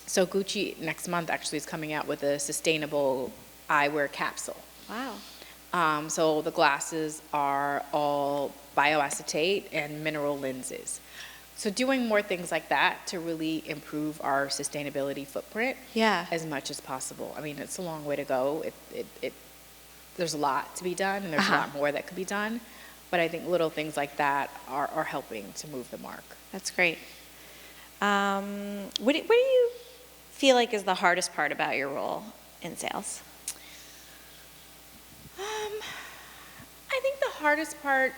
So Gucci next month actually is coming out with a sustainable eyewear capsule. Wow. So the glasses are all bioacetate and mineral lenses. So doing more things like that to really improve our sustainability footprint, Yeah. as much as possible. I mean, it's a long way to go. There's a lot to be done, and there's a lot more that could be done. But I think little things like that are helping to move the mark. That's great. What do you feel like is the hardest part about your role in sales? I think the hardest part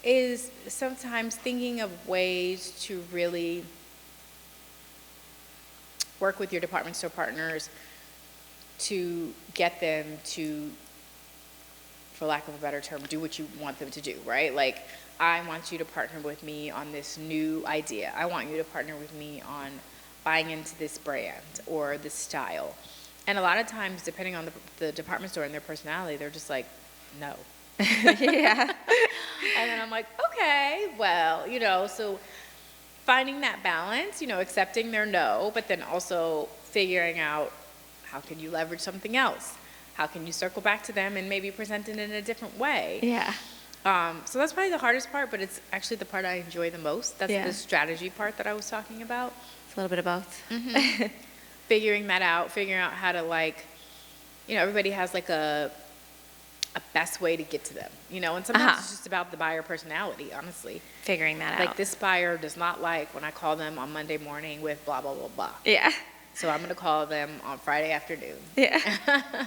is sometimes thinking of ways to really work with your department store partners to get them to, for lack of a better term, do what you want them to do, right? Like, I want you to partner with me on this new idea. I want you to partner with me on buying into this brand or this style. And a lot of times, depending on the department store and their personality, they're just like, no. Yeah. And then I'm like, okay, well, so finding that balance, accepting their no, but then also figuring out how can you leverage something else? How can you circle back to them and maybe present it in a different way? Yeah. So that's probably the hardest part, but it's actually the part I enjoy the most. That's Yeah. the strategy part that I was talking about. It's a little bit of both. Figuring that out, figuring out how to everybody has like a best way to get to them, and sometimes it's just about the buyer personality, honestly. Figuring that Like, out. this buyer does not like when I call them on Monday morning with blah, blah, blah, blah. Yeah. So I'm going to call them on Friday afternoon. Yeah.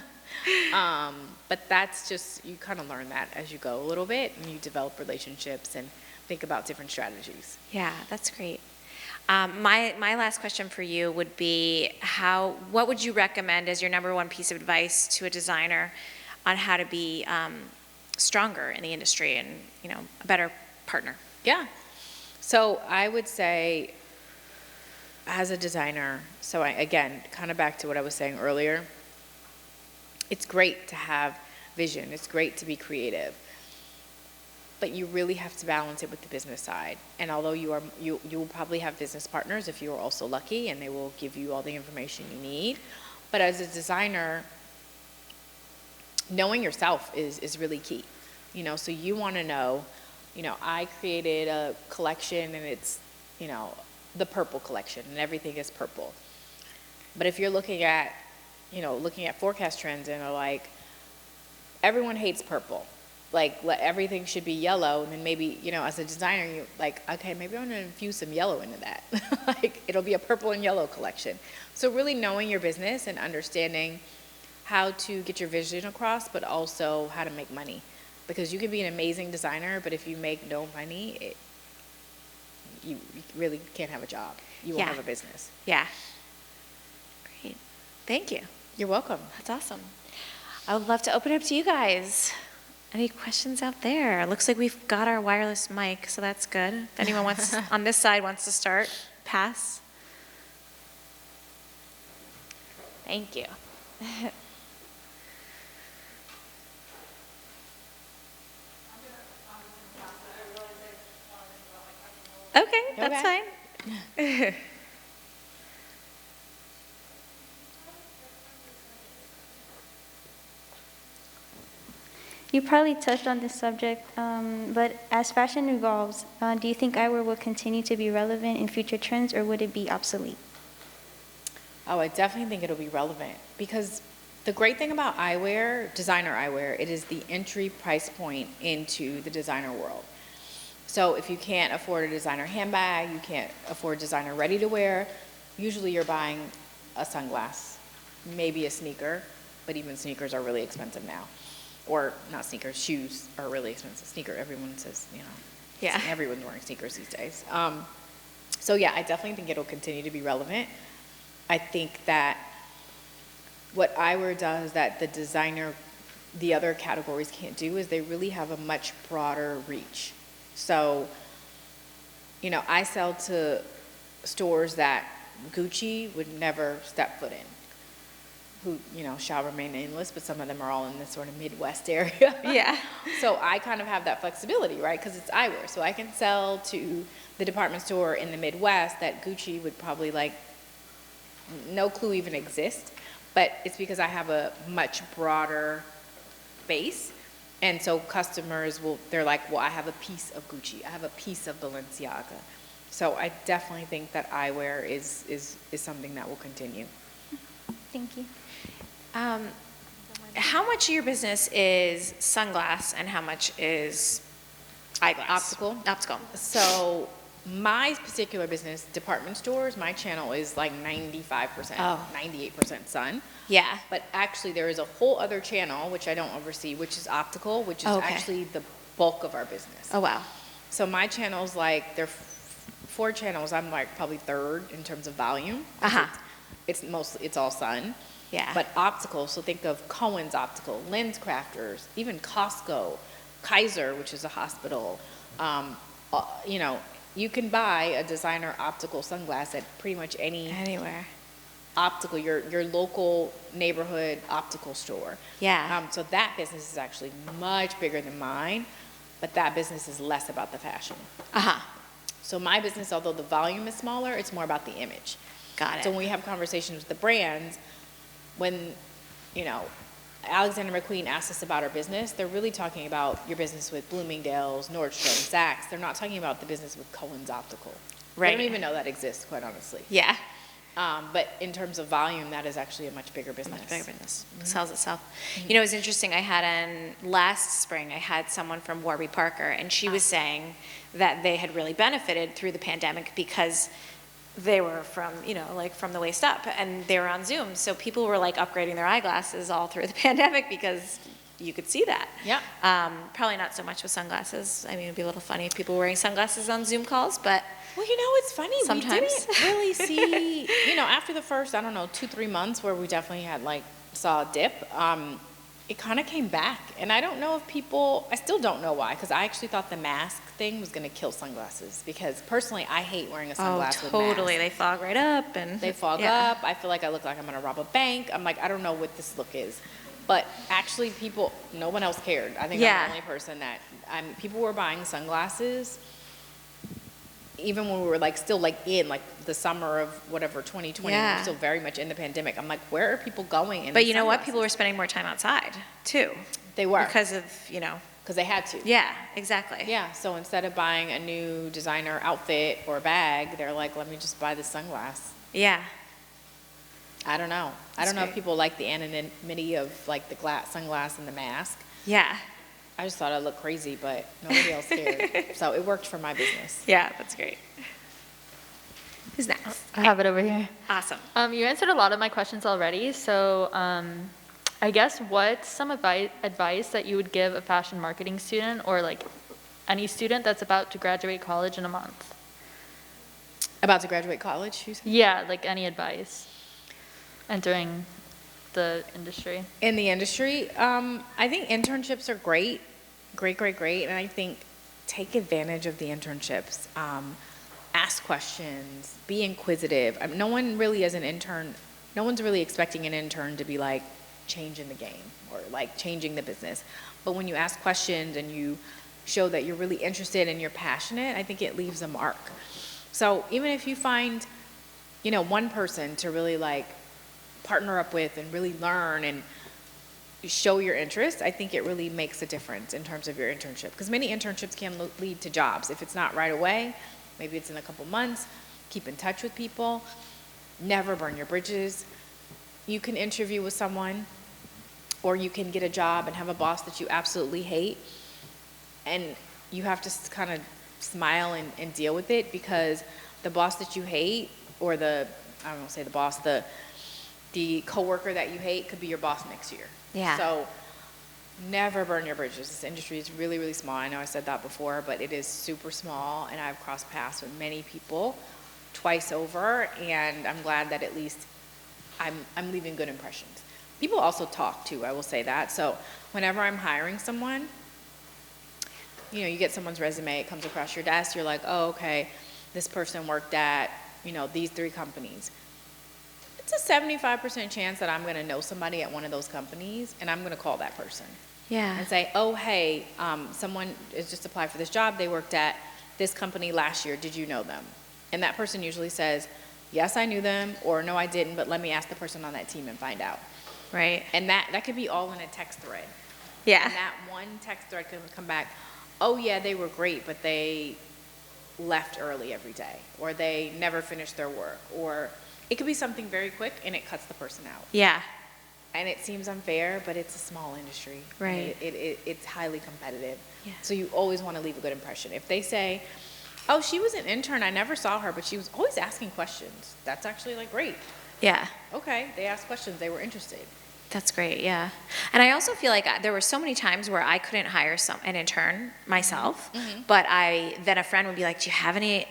But that's just, you kind of learn that as you go a little bit, and you develop relationships and think about different strategies. Yeah, that's great. My last question for you would be what would you recommend as your number one piece of advice to a designer on how to be stronger in the industry and, a better partner? Yeah. So I would say, as a designer, again, kind of back to what I was saying earlier, it's great to have vision. It's great to be creative. But you really have to balance it with the business side. And although you will probably have business partners if you are also lucky, and they will give you all the information you need. But as a designer, knowing yourself is really key. So you want to know, I created a collection and it's, the purple collection and everything is purple. But if you're looking at forecast trends and are like, everyone hates purple. Like, everything should be yellow, and then maybe, as a designer, you like, okay, maybe I'm going to infuse some yellow into that. Like, it'll be a purple and yellow collection. So really knowing your business and understanding how to get your vision across, but also how to make money. Because you can be an amazing designer, but if you make no money, you really can't have a job. You won't Yeah. have a business. Yeah. Great. Thank you. You're welcome. That's awesome. I would love to open it up to you guys. Any questions out there? Looks like we've got our wireless mic, so that's good. If anyone wants, on this side wants to start, pass. Thank you. Okay, that's Okay. fine. You probably touched on this subject, but as fashion evolves, do you think eyewear will continue to be relevant in future trends, or would it be obsolete? Oh, I definitely think it'll be relevant because the great thing about eyewear, designer eyewear, it is the entry price point into the designer world. So if you can't afford a designer handbag, you can't afford designer ready to wear, usually you're buying a sunglass, maybe a sneaker, but even sneakers are really expensive now. Or not sneakers, shoes are really expensive. Sneaker, everyone says, Yeah. everyone's wearing sneakers these days. So yeah, I definitely think it'll continue to be relevant. I think that what eyewear does that the other categories can't do is they really have a much broader reach. So, I sell to stores that Gucci would never step foot in, who, shall remain nameless, but some of them are all in this sort of Midwest area. Yeah. So I kind of have that flexibility, right? Because it's eyewear. So I can sell to the department store in the Midwest that Gucci would probably no clue even exist. But it's because I have a much broader base. And so customers they're like, well, I have a piece of Gucci. I have a piece of Balenciaga. So I definitely think that eyewear is something that will continue. Thank you. How much of your business is sunglass and how much is eyeglass? Optical? Optical. So my particular business, department stores, my channel is like 95%, Oh. 98% sun. Yeah. But actually there is a whole other channel, which I don't oversee, which is optical, which is Okay. actually the bulk of our business. Oh, wow. So my channel's they're 4 channels, I'm probably third in terms of volume. Uh-huh. It's all sun. Yeah. But optical, so think of Cohen's Optical, Lens Crafters, even Costco, Kaiser, which is a hospital. You can buy a designer optical sunglass at pretty much Anywhere. optical, your local neighborhood optical store. Yeah. So that business is actually much bigger than mine, but that business is less about the fashion. Uh-huh. So my business, although the volume is smaller, it's more about the image. Got it. So when we have conversations with the brands, when, Alexander McQueen asks us about our business, they're really talking about your business with Bloomingdale's, Nordstrom, Saks. They're not talking about the business with Cohen's Optical. Right. They don't even know that exists, quite honestly. Yeah. But in terms of volume, that is actually a much bigger business. Much bigger business. Sells itself. It was interesting. Last spring, I had someone from Warby Parker, and she was saying that they had really benefited through the pandemic because they were from the waist up, and they were on Zoom. So people were upgrading their eyeglasses all through the pandemic because you could see that. Yeah. Probably not so much with sunglasses. I mean, it'd be a little funny if people were wearing sunglasses on Zoom calls, but Well, it's funny. Sometimes. We didn't really see, after the first, 2-3 months where we definitely had saw a dip, it kind of came back. And I don't know if I still don't know why, because I actually thought the mask thing was going to kill sunglasses. Because personally, I hate wearing a sunglass with totally. mask. They fog right up, and They fog yeah. up. I feel like I look like I'm going to rob a bank. I'm like, I don't know what this look is. But actually, no one else cared. I think Yeah. I'm the only person that, people were buying sunglasses even when we were still in the summer of whatever 2020, we Yeah. were still very much in the pandemic. I'm like, where are people going? In But the you know what? People were sunglasses? spending more time outside, too. They were Because of, because they had to. yeah, exactly. Yeah. So instead of buying a new designer outfit or bag, they're like, let me just buy this sunglass. Yeah. I don't know. I That's don't know if great. people like the anonymity of the sunglass and the mask. Yeah. I just thought I looked crazy, but nobody else cared. So it worked for my business. Yeah, that's great. Who's next? I have it over here. Awesome. You answered a lot of my questions already, so I guess what's some advice that you would give a fashion marketing student or like any student that's about to graduate college in a month? About to graduate college, you said? Yeah, like any advice entering the industry. In the industry, I think internships are great, great, and I think take advantage of the internships. Ask questions, be inquisitive. I mean, no one really as an intern, no one's really expecting an intern to be like changing the game or like changing the business. But when you ask questions and you show that you're really interested and you're passionate, I think it leaves a mark. So even if you find, you know, one person to really like partner up with and really learn and show your interest, I think it really makes a difference in terms of your internship. Because many internships can lead to jobs. If it's not right away, maybe it's in a couple months, keep in touch with people, never burn your bridges. You can interview with someone, or you can get a job and have a boss that you absolutely hate, and you have to kind of smile and deal with it, because the boss that you hate, or I don't want to say the boss, the coworker that you hate could be your boss next year. Yeah. So never burn your bridges. This industry is really, really small. I know I said that before, but it is super small, and I've crossed paths with many people twice over, and I'm glad that at least I'm leaving good impressions. People also talk too, I will say that. So whenever I'm hiring someone, you know, you get someone's resume, it comes across your desk, you're like, oh, okay, this person worked at, you know, these 3 companies. It's a 75% chance that I'm going to know somebody at one of those companies, and I'm going to call that person. Yeah. And say, oh, hey, someone has just applied for this job. They worked at this company last year. Did you know them? And that person usually says, yes, I knew them, or no, I didn't, but let me ask the person on that team and find out. Right. And that could be all in a text thread. Yeah. And that one text thread could come back, oh, yeah, they were great, but they left early every day, or they never finished their work, or it could be something very quick, and it cuts the person out. Yeah. And it seems unfair, but it's a small industry. Right. And it's highly competitive. Yeah. So you always want to leave a good impression. If they say, oh, she was an intern, I never saw her, but she was always asking questions, that's actually like great. Yeah. Okay, they asked questions, they were interested. That's great, yeah. And I also feel like there were so many times where I couldn't hire an intern myself, but then a friend would be like, do you have any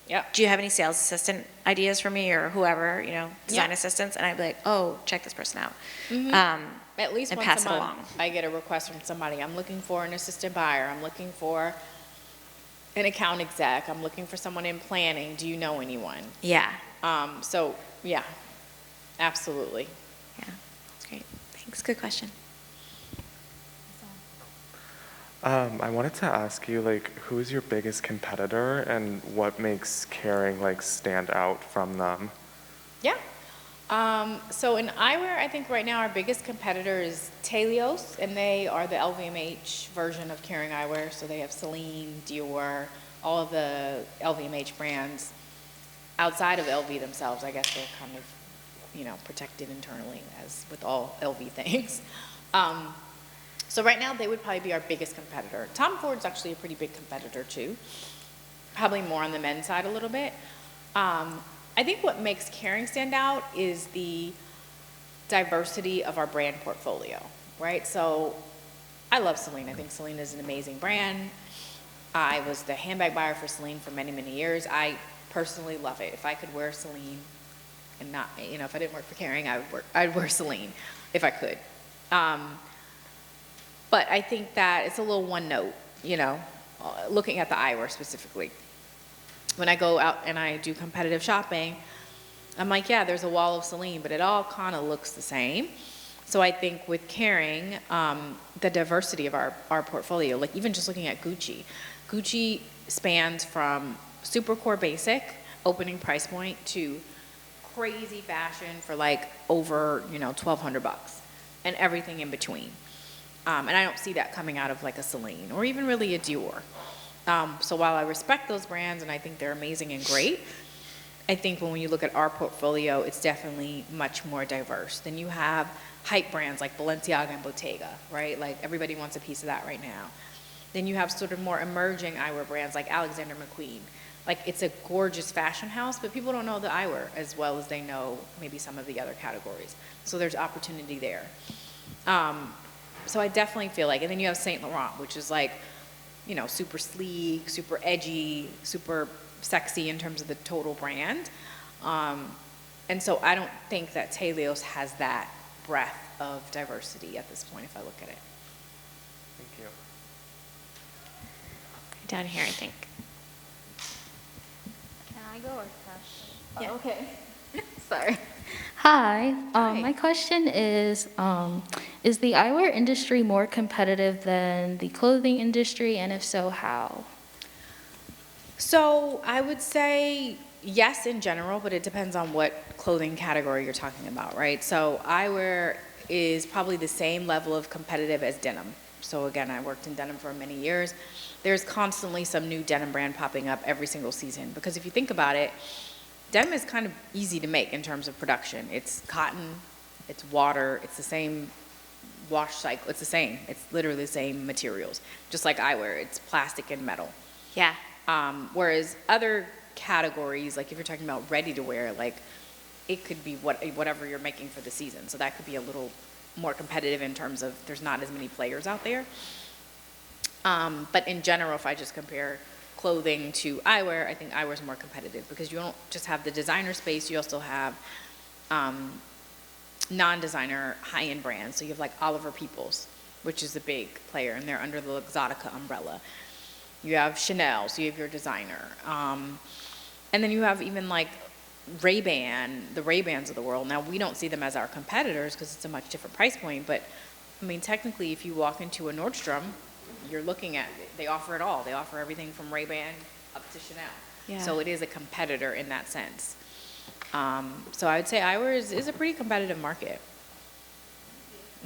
Yep. do you have any sales assistant ideas for me, or whoever, you know, design Yeah. assistants? And I'd be like, oh, check this person out. At least And once pass a it month, along. I get a request from somebody. I'm looking for an assistant buyer. I'm looking for an account exec. I'm looking for someone in planning. Do you know anyone? Yeah, So, yeah, absolutely. yeah, that's great. Thanks, good question. I wanted to ask you, like, who's your biggest competitor and what makes Kering, like, stand out from them? Yeah. So in eyewear, I think right now our biggest competitor is Telios, and they are the LVMH version of Kering Eyewear. So they have Celine, Dior, all of the LVMH brands. Outside of LV themselves, I guess they're kind of, you know, protected internally, as with all LV things. So right now, they would probably be our biggest competitor. Tom Ford's actually a pretty big competitor too, probably more on the men's side a little bit. I think what makes Kering stand out is the diversity of our brand portfolio, right? So I love Celine. I think Celine is an amazing brand. I was the handbag buyer for Celine for many, many years. I personally love it. If I could wear Celine and not, you know, if I didn't work for Kering, I'd wear Celine if I could. But I think that it's a little one note, you know, looking at the eyewear specifically. When I go out and I do competitive shopping, I'm like, yeah, there's a wall of Celine, but it all kind of looks the same. So I think with Kering, the diversity of our portfolio, like even just looking at Gucci, Gucci spans from super core basic, opening price point, to crazy fashion for like over, you know, $1,200 and everything in between. And I don't see that coming out of like a Celine or even really a Dior. So while I respect those brands and I think they're amazing and great, I think when you look at our portfolio, it's definitely much more diverse. Then you have hype brands like Balenciaga and Bottega, right? Like everybody wants a piece of that right now. Then you have sort of more emerging eyewear brands like Alexander McQueen. Like it's a gorgeous fashion house, but people don't know the eyewear as well as they know maybe some of the other categories. So there's opportunity there. So I definitely feel like, and then you have Saint Laurent, which is like, super sleek, super edgy, super sexy in terms of the total brand. And so I don't think that Telios has that breadth of diversity at this point if I look at it. Thank you. Down here, I think. Can I go or Tash? Yeah. Okay. Sorry. Hi. My question is the eyewear industry more competitive than the clothing industry, and if so, how? So I would say yes in general, but it depends on what clothing category you're talking about, right? So eyewear is probably the same level of competitive as denim. So again, I worked in denim for many years. There's constantly some new denim brand popping up every single season, because if you think about it, denim is kind of easy to make in terms of production. It's cotton, it's water, it's the same wash cycle, it's the same. It's literally the same materials. Just like eyewear, it's plastic and metal. Yeah. Whereas other categories, like if you're talking about ready to wear, like it could be whatever you're making for the season. So that could be a little more competitive in terms of there's not as many players out there. But in general, if I just compare clothing to eyewear, I think eyewear is more competitive because you don't just have the designer space, you also have non-designer high-end brands. So you have like Oliver Peoples, which is a big player, and they're under the Luxottica umbrella. You have Chanel, so you have your designer. And then you have even like Ray-Ban, the Ray-Bans of the world. Now, we don't see them as our competitors because it's a much different price point, but I mean, technically, if you walk into a Nordstrom, you're looking at, they offer it all. They offer everything from Ray-Ban up to Chanel. Yeah. So it is a competitor in that sense. So I would say eyewear is a pretty competitive market.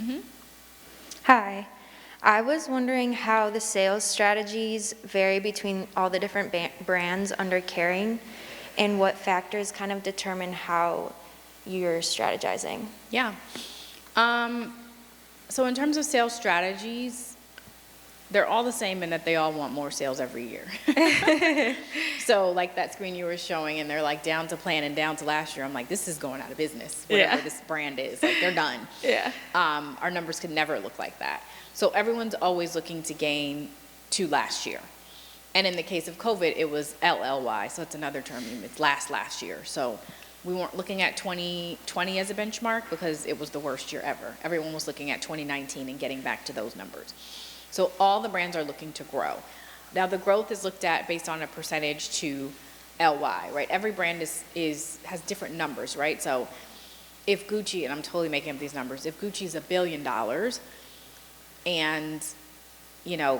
Mm-hmm. Hi. I was wondering how the sales strategies vary between all the different brands under Kering, and what factors kind of determine how you're strategizing. Yeah. So in terms of sales strategies, they're all the same in that they all want more sales every year. So like that screen you were showing, and they're like down to plan and down to last year. I'm like, this is going out of business, whatever this brand is. Like they're done. Yeah. Our numbers could never look like that. So everyone's always looking to gain to last year. And in the case of COVID, it was LLY, so it's another term, it's last year. So we weren't looking at 2020 as a benchmark because it was the worst year ever. Everyone was looking at 2019 and getting back to those numbers. So all the brands are looking to grow. Now the growth is looked at based on a percentage to LY, right? Every brand has different numbers, right? So if Gucci, and I'm totally making up these numbers, if Gucci's $1 billion, and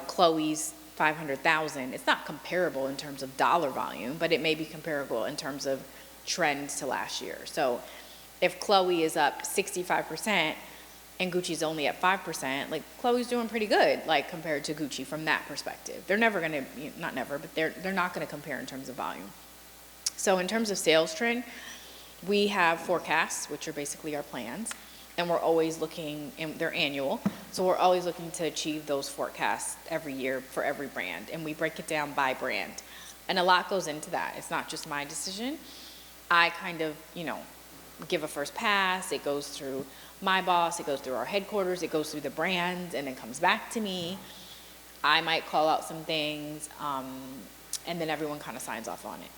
Chloe's 500,000, it's not comparable in terms of dollar volume, but it may be comparable in terms of trends to last year. So if Chloe is up 65% and Gucci's only at 5%, like Chloe's doing pretty good, like compared to Gucci from that perspective. They're never gonna, not never, but they're not gonna compare in terms of volume. So in terms of sales trend, we have forecasts, which are basically our plans. And we're always looking, and they're annual, so we're always looking to achieve those forecasts every year for every brand, and we break it down by brand. And a lot goes into that. It's not just my decision. I kind of, give a first pass. It goes through my boss, it goes through our headquarters, it goes through the brand, and then comes back to me. I might call out some things, and then everyone kind of signs off on it.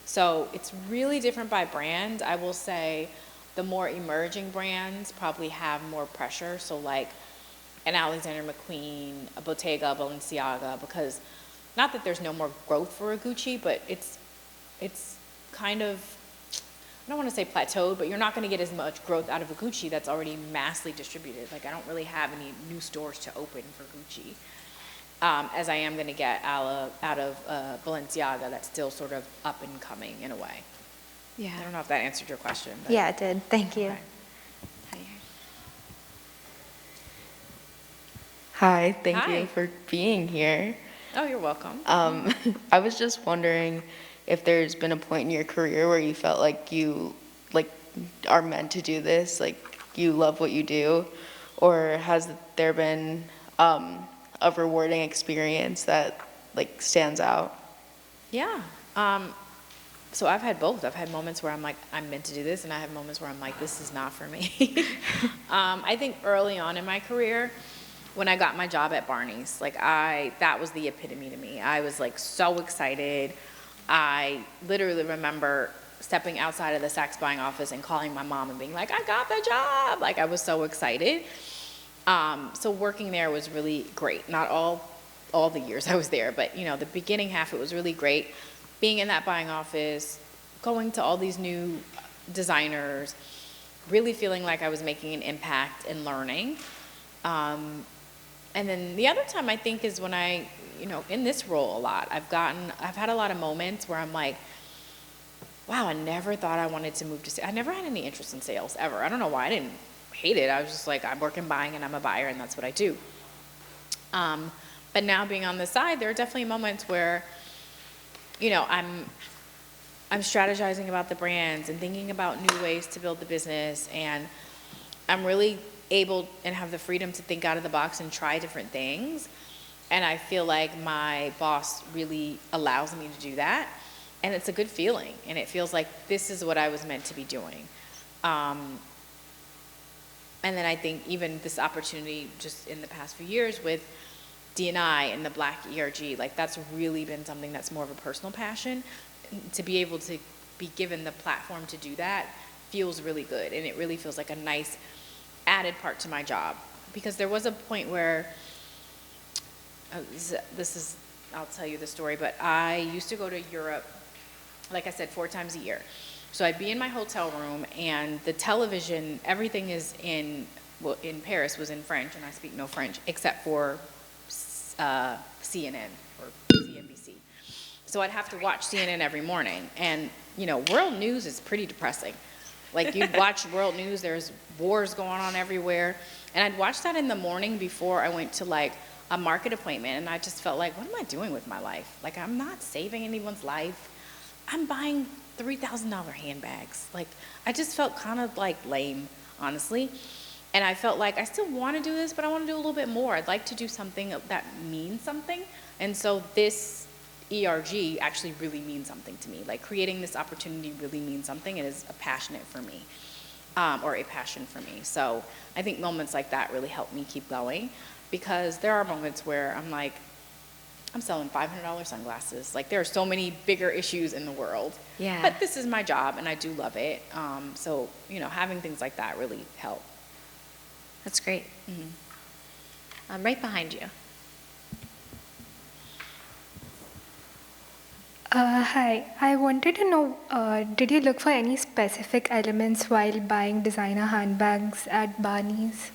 So it's really different by brand. I will say, the more emerging brands probably have more pressure. So like an Alexander McQueen, a Bottega, Balenciaga, because not that there's no more growth for a Gucci, but it's kind of, I don't want to say plateaued, but you're not going to get as much growth out of a Gucci that's already massively distributed. Like I don't really have any new stores to open for Gucci, as I am going to get out of Balenciaga that's still sort of up and coming in a way. Yeah. I don't know if that answered your question. But. Yeah, it did. Thank you. Okay. Hi, thank Hi. you for being here. Oh, you're welcome. I was just wondering if there's been a point in your career where you felt like you are meant to do this, like you love what you do, or has there been a rewarding experience that stands out? Yeah. So I've had both. I've had moments where I'm like, I'm meant to do this, and I have moments where I'm like, this is not for me. I think early on in my career, when I got my job at Barney's, like that was the epitome to me. I was like so excited. I literally remember stepping outside of the Saks buying office and calling my mom and being like, I got the job. Like I was so excited. So working there was really great. Not all the years I was there, but you know, the beginning half, it was really great. Being in that buying office, going to all these new designers, really feeling like I was making an impact and learning. And then the other time I think is when I, you know, in this role a lot, I've had a lot of moments where I'm like, wow, I never thought I wanted to move to sales. I never had any interest in sales ever. I don't know why. I didn't hate it. I was just like, I work in buying and I'm a buyer and that's what I do. But now being on the side, there are definitely moments where, you know, I'm strategizing about the brands and thinking about new ways to build the business, and I'm really able and have the freedom to think out of the box and try different things. And I feel like my boss really allows me to do that, and it's a good feeling, and it feels like this is what I was meant to be doing. And then I think even this opportunity just in the past few years with D&I and the Black ERG, like that's really been something that's more of a personal passion. To be able to be given the platform to do that feels really good, and it really feels like a nice added part to my job. Because there was a point where, I'll tell you the story, but I used to go to Europe, like I said, 4 times a year. So I'd be in my hotel room, and the television, everything is in Paris was in French, and I speak no French, except for CNN or CNBC. So I'd have to watch CNN every morning. And, you know, world news is pretty depressing. Like, you'd watch world news, there's wars going on everywhere. And I'd watch that in the morning before I went to, like, a market appointment. And I just felt like, what am I doing with my life? Like, I'm not saving anyone's life. I'm buying $3,000 handbags. Like, I just felt kind of, like, lame, honestly. And I felt like I still want to do this, but I want to do a little bit more. I'd like to do something that means something. And so this ERG actually really means something to me. Like creating this opportunity really means something. It is a passion for me. So I think moments like that really help me keep going, because there are moments where I'm like, I'm selling $500 sunglasses. Like there are so many bigger issues in the world. Yeah. But this is my job and I do love it. So, you know, having things like that really help. That's great. Mm-hmm. Right behind you. Hi, I wanted to know, did you look for any specific elements while buying designer handbags at Barney's?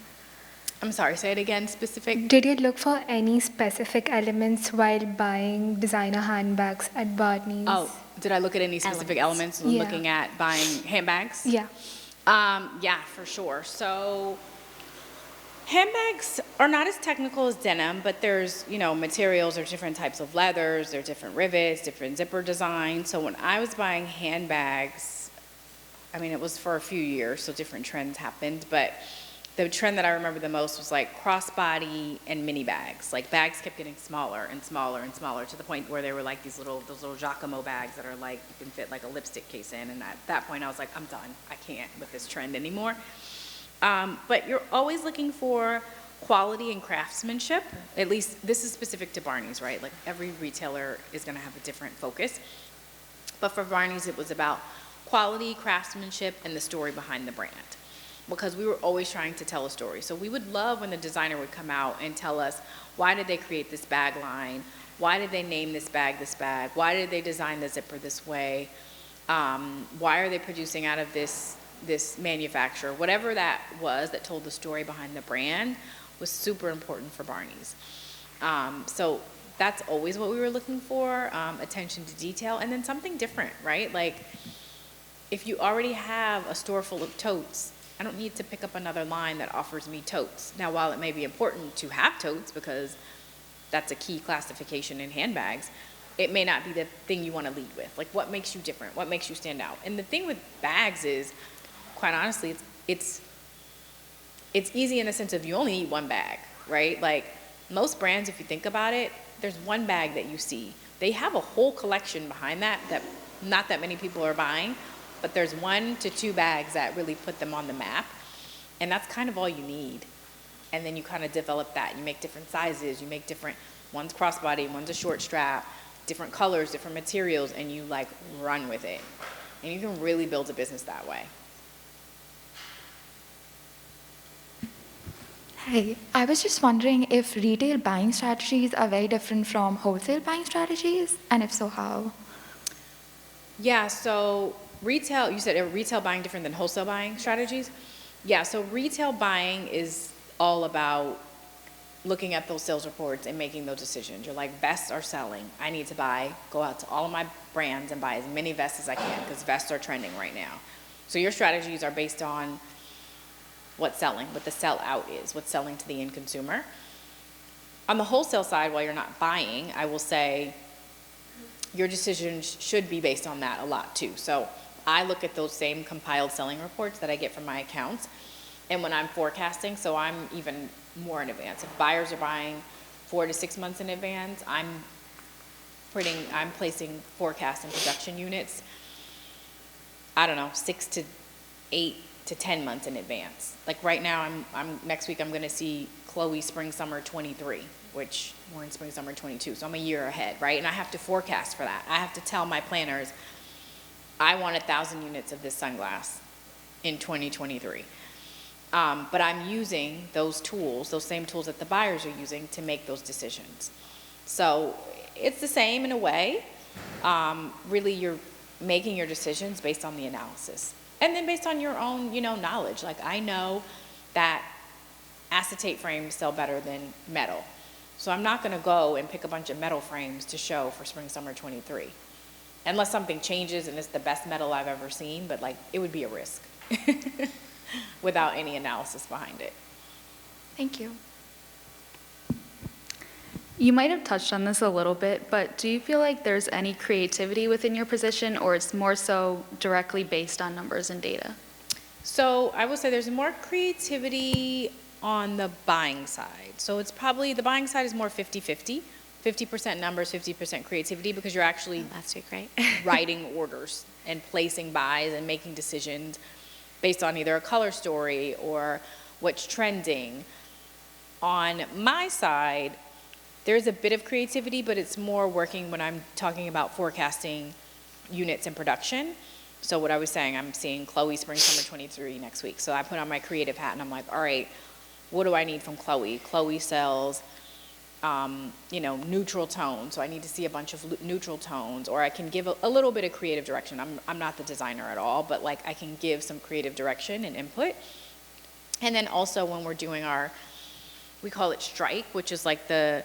I'm sorry, say it again, specific? Did you look for any specific elements while buying designer handbags at Barney's? Oh, did I look at any specific elements when looking at buying handbags? Yeah. Yeah, for sure. So handbags are not as technical as denim, but there's, you know, materials, there's different types of leathers, there's different rivets, different zipper designs. So when I was buying handbags, I mean, it was for a few years, so different trends happened, but the trend that I remember the most was like crossbody and mini bags. Like bags kept getting smaller and smaller and smaller to the point where they were like those little Giacomo bags that are like, you can fit like a lipstick case in. And at that point I was like, I'm done. I can't with this trend anymore. But you're always looking for quality and craftsmanship. At least this is specific to Barney's, right? Like every retailer is gonna have a different focus. But for Barney's, it was about quality, craftsmanship, and the story behind the brand. Because we were always trying to tell a story. So we would love when the designer would come out and tell us, why did they create this bag line? Why did they name this bag? Why did they design the zipper this way? Why are they producing out of this manufacturer? Whatever that was that told the story behind the brand was super important for Barney's. So that's always what we were looking for, attention to detail, and then something different, right? Like if you already have a store full of totes, I don't need to pick up another line that offers me totes. Now, while it may be important to have totes because that's a key classification in handbags, it may not be the thing you want to lead with. Like, what makes you different? What makes you stand out? And the thing with bags is, quite honestly, it's easy in the sense of you only need one bag, right? Like, most brands, if you think about it, there's one bag that you see. They have a whole collection behind that not that many people are buying, but there's 1 to 2 bags that really put them on the map. And that's kind of all you need. And then you kind of develop that. You make different sizes, you make different, one's crossbody, one's a short strap, different colors, different materials, and you like run with it. And you can really build a business that way. Hi, I was just wondering if retail buying strategies are very different from wholesale buying strategies, and if so, how? Yeah, so retail, you said retail buying different than wholesale buying strategies? Yeah, so retail buying is all about looking at those sales reports and making those decisions. You're like, vests are selling. I need to go out to all of my brands and buy as many vests as I can because vests are trending right now. So your strategies are based on what's selling, what the sell out is, what's selling to the end consumer. On the wholesale side, while you're not buying, I will say your decisions should be based on that a lot too. So I look at those same compiled selling reports that I get from my accounts, and when I'm forecasting, so I'm even more in advance. If buyers are buying 4 to 6 months in advance, I'm placing forecast and production units, I don't know, 6 to 8 to 10 months in advance. Like right now, next week I'm gonna see Chloe Spring Summer 23, which we're in Spring Summer 22, so I'm a year ahead, right? And I have to forecast for that. I have to tell my planners, I want 1,000 units of this sunglass in 2023. But I'm using those tools, those same tools that the buyers are using to make those decisions. So it's the same in a way. Really, you're making your decisions based on the analysis. And then based on your own, knowledge. Like I know that acetate frames sell better than metal. So I'm not gonna go and pick a bunch of metal frames to show for Spring Summer 23. Unless something changes and it's the best metal I've ever seen, but like it would be a risk without any analysis behind it. Thank you. You might have touched on this a little bit, but do you feel like there's any creativity within your position, or it's more so directly based on numbers and data? So I would say there's more creativity on the buying side. So it's probably, the buying side is more 50-50. 50% numbers, 50% creativity, because you're actually That's great. writing orders and placing buys and making decisions based on either a color story or what's trending. On my side, there's a bit of creativity, but it's more working when I'm talking about forecasting units in production. So what I was saying, I'm seeing Chloe Spring Summer 23 next week. So I put on my creative hat and I'm like, all right, what do I need from Chloe? Chloe sells neutral tones, so I need to see a bunch of neutral tones, or I can give a little bit of creative direction. I'm not the designer at all, but like I can give some creative direction and input. And then also when we're doing we call it strike, which is like the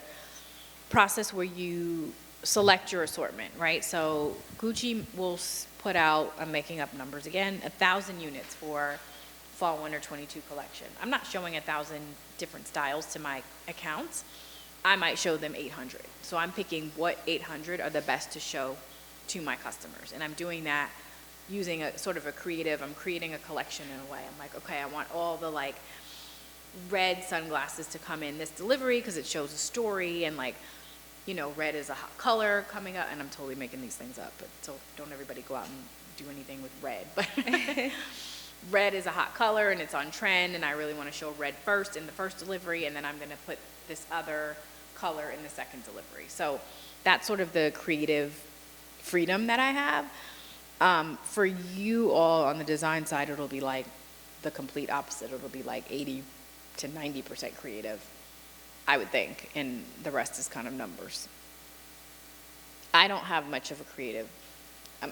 process where you select your assortment, right? So Gucci will put out, I'm making up numbers again, 1,000 units for Fall Winter 22 collection. I'm not showing 1,000 different styles to my accounts. I might show them 800. So I'm picking what 800 are the best to show to my customers. And I'm doing that using a sort of a creative, I'm creating a collection in a way. I'm like, okay, I want all the like red sunglasses to come in this delivery because it shows a story, and like, red is a hot color coming up, and I'm totally making these things up, but so don't everybody go out and do anything with red. But red is a hot color and it's on trend, and I really want to show red first in the first delivery, and then I'm gonna put this other color in the second delivery. So that's sort of the creative freedom that I have. For you all on the design side, it'll be like the complete opposite. It'll be like 80 to 90% creative, I would think, and the rest is kind of numbers. I don't have much of a creative.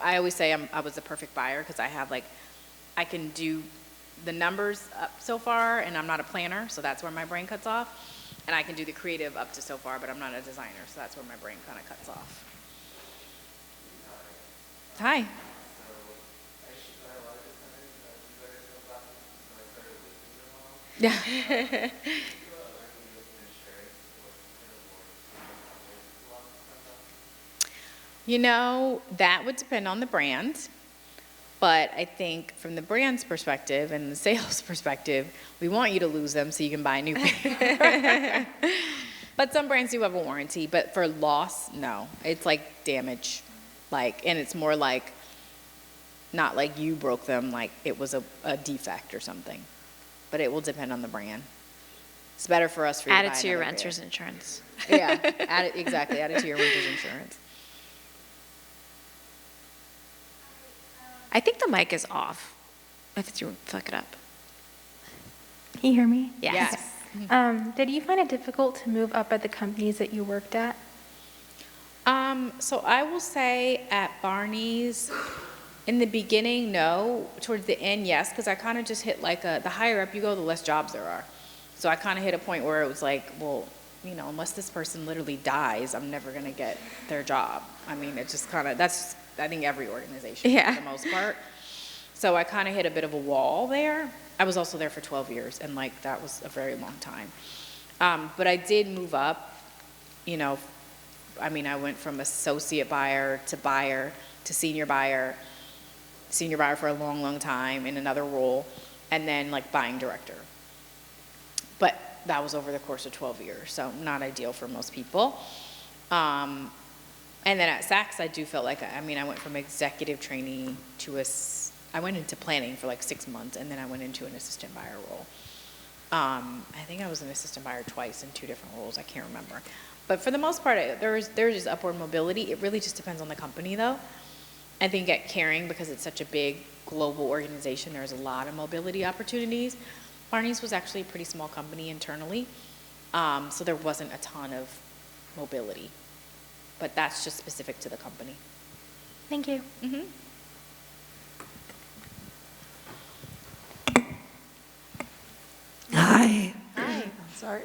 I always say I was the perfect buyer because I can do the numbers up so far, and I'm not a planner, so that's where my brain cuts off. And I can do the creative up to so far, but I'm not a designer, so that's where my brain kind of cuts off. Hi. Yeah. That would depend on the brand. But I think from the brand's perspective and the sales perspective, we want you to lose them so you can buy a new pair. But some brands do have a warranty, but for loss, no. It's like damage. Like, and it's more like, not like you broke them, like it was a defect or something. But it will depend on the brand. It's better for us for you Add to it buy to your another renter's pair. insurance. Yeah, add it, exactly, add it to your renter's insurance. I think the mic is off. If it's you, flick it up. Can you hear me? Yes. Did you find it difficult to move up at the companies that you worked at? So I will say at Barney's, in the beginning, no. Towards the end, yes, because I kind of just hit like the higher up you go, the less jobs there are. So I kind of hit a point where it was like, well, you know, unless this person literally dies, I'm never going to get their job. I mean, it just kind of, that's, I think, every organization for the most part. So I kind of hit a bit of a wall there. I was also there for 12 years, and like that was a very long time. But I did move up, you know, I mean, I went from associate buyer to senior buyer for a long, long time in another role, and then like buying director. But that was over the course of 12 years, so not ideal for most people. And then at Saks, I do feel like, I mean, I went from executive trainee to I went into planning for like 6 months, and then I went into an assistant buyer role. I think I was an assistant buyer twice in 2 different roles, I can't remember. But for the most part, there's just upward mobility. It really just depends on the company, though. I think at Kering, because it's such a big global organization, there's a lot of mobility opportunities. Barney's was actually a pretty small company internally, so there wasn't a ton of mobility. But that's just specific to the company. Thank you. Mm-hmm. Hi. Hi. Sorry.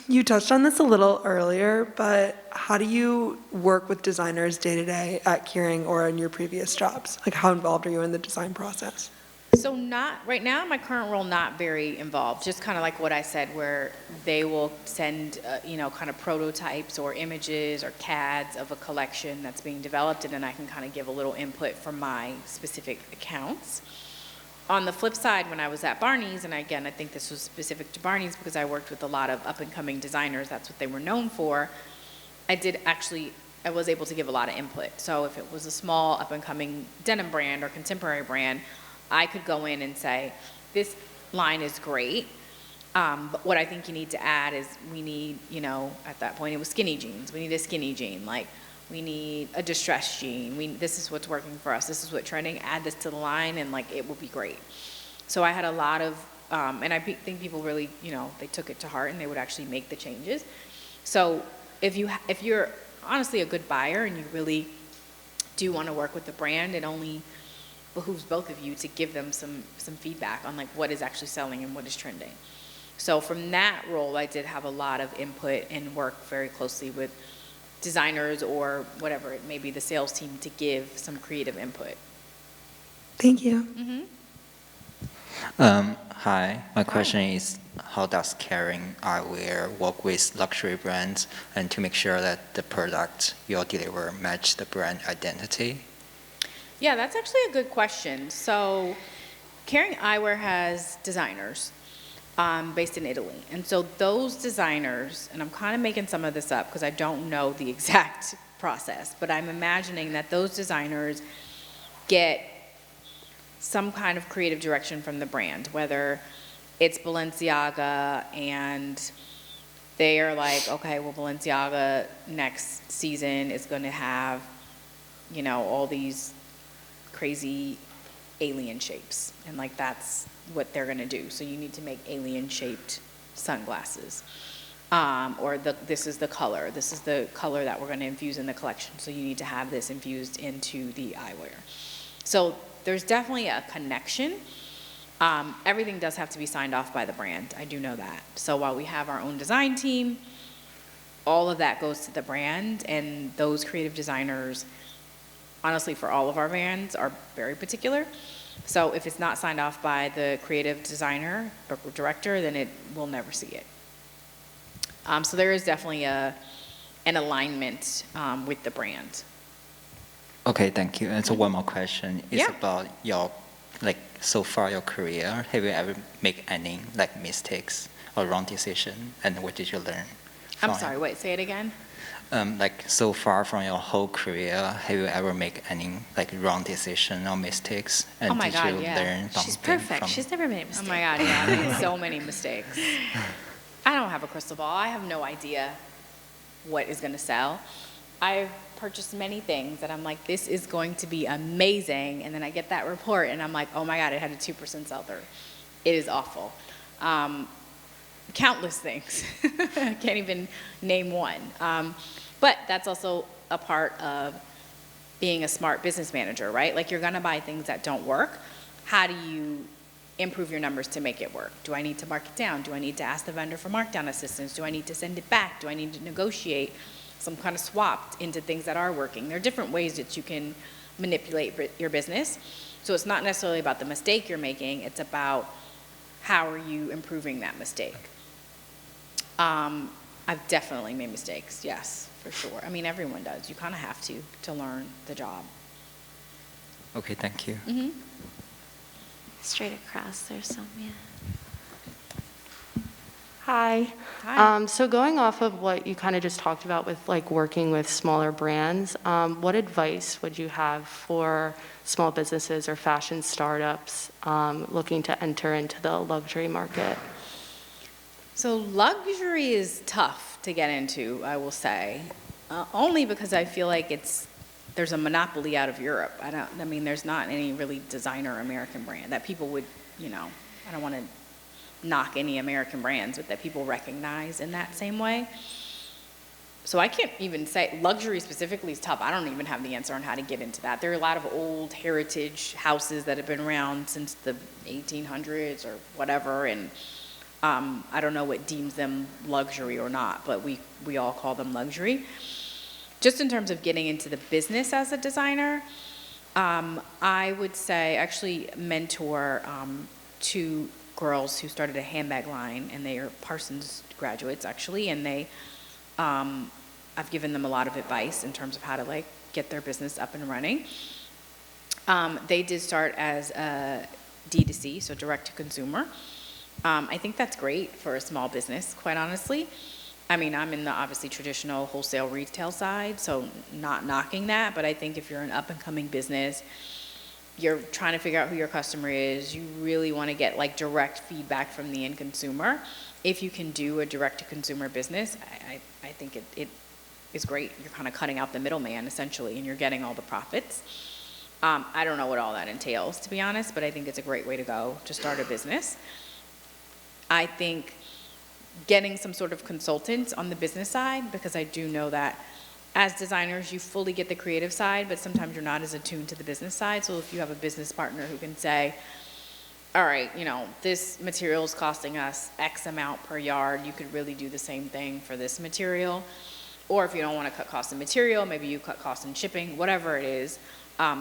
You touched on this a little earlier, but how do you work with designers day to day at Kering or in your previous jobs? Like, how involved are you in the design process? So not, right now, my current role, not very involved, just kind of like what I said, where they will send, you know, kind of prototypes or images or CADs of a collection that's being developed, and then I can kind of give a little input from my specific accounts. On the flip side, when I was at Barney's, and again, I think this was specific to Barney's because I worked with a lot of up-and-coming designers, that's what they were known for, I was able to give a lot of input. So if it was a small up-and-coming denim brand or contemporary brand, I could go in and say, this line is great, but what I think you need to add is we need, you know, at that point it was skinny jeans. We need a skinny jean. Like, we need a distressed jean. This is what's working for us. This is what's trending. Add this to the line, and like it will be great. So I had a lot of, and I think people really, you know, they took it to heart and they would actually make the changes. So if you're honestly a good buyer and you really do want to work with the brand, it only behooves both of you to give them some feedback on like what is actually selling and what is trending. So from that role, I did have a lot of input and work very closely with designers or whatever it may be, the sales team, to give some creative input. Thank you. Mm-hmm. Hi, my question is, how does Kering Eyewear work with luxury brands and to make sure that the product you'll deliver match the brand identity? Yeah, that's actually a good question. So Kering Eyewear has designers based in Italy. And so those designers, and I'm kind of making some of this up because I don't know the exact process, but I'm imagining that those designers get some kind of creative direction from the brand, whether it's Balenciaga and they are like, okay, well, Balenciaga next season is going to have, you know, all these crazy alien shapes, and like that's what they're going to do. So you need to make alien shaped sunglasses, or this is the color that we're going to infuse in the collection, so you need to have this infused into the eyewear. So there's definitely a connection. Everything does have to be signed off by the brand, I do know that. So while we have our own design team, all of that goes to the brand, and those creative designers, honestly, for all of our brands, are very particular. So if it's not signed off by the creative designer or director, then it will never see it. So there is definitely an alignment with the brand. Okay, thank you. And so one more question is Yeah. about your, like, so far your career. Have you ever made any like mistakes or wrong decision, and what did you learn from I'm sorry, it? wait, say it again. Like so far from your whole career, have you ever made any like wrong decision or mistakes? And Oh my did God, you yeah. learn something She's perfect. from? She's never made a Oh mistake. my God, yeah, I made so many mistakes. I don't have a crystal ball. I have no idea what is going to sell. I've purchased many things that I'm like, this is going to be amazing. And then I get that report and I'm like, oh my God, it had a 2% sell through. It is awful. Countless things. I can't even name one. But that's also a part of being a smart business manager, right? Like you're going to buy things that don't work. How do you improve your numbers to make it work? Do I need to mark it down? Do I need to ask the vendor for markdown assistance? Do I need to send it back? Do I need to negotiate some kind of swap into things that are working? There are different ways that you can manipulate your business. So it's not necessarily about the mistake you're making, it's about how are you improving that mistake. I've definitely made mistakes, yes, for sure. I mean, everyone does. You kind of have to learn the job. Okay, thank you. Mm-hmm. Straight across, there's some, yeah. Hi. Hi. So going off of what you kind of just talked about with like working with smaller brands, what advice would you have for small businesses or fashion startups looking to enter into the luxury market? So luxury is tough to get into, I will say, only because I feel like there's a monopoly out of Europe. I mean, there's not any really designer American brand that people would, I don't want to knock any American brands, but that people recognize in that same way. So I can't even say luxury specifically is tough. I don't even have the answer on how to get into that. There are a lot of old heritage houses that have been around since the 1800s or whatever, and I don't know what deems them luxury or not, but we all call them luxury. Just in terms of getting into the business as a designer, I would say actually mentor two girls who started a handbag line, and they are Parsons graduates actually, and they I've given them a lot of advice in terms of how to like get their business up and running. They did start as a D2C, so direct to consumer. I think that's great for a small business, quite honestly. I mean, I'm in the obviously traditional wholesale retail side, so not knocking that, but I think if you're an up and coming business, you're trying to figure out who your customer is, you really want to get like direct feedback from the end consumer. If you can do a direct to consumer business, I think it is great. You're kind of cutting out the middleman essentially, and you're getting all the profits. I don't know what all that entails, to be honest, but I think it's a great way to go to start a business. I think getting some sort of consultant on the business side, because I do know that as designers, you fully get the creative side, but sometimes you're not as attuned to the business side. So if you have a business partner who can say, all right, this material is costing us X amount per yard, you could really do the same thing for this material. Or if you don't want to cut costs in material, maybe you cut costs in shipping, whatever it is.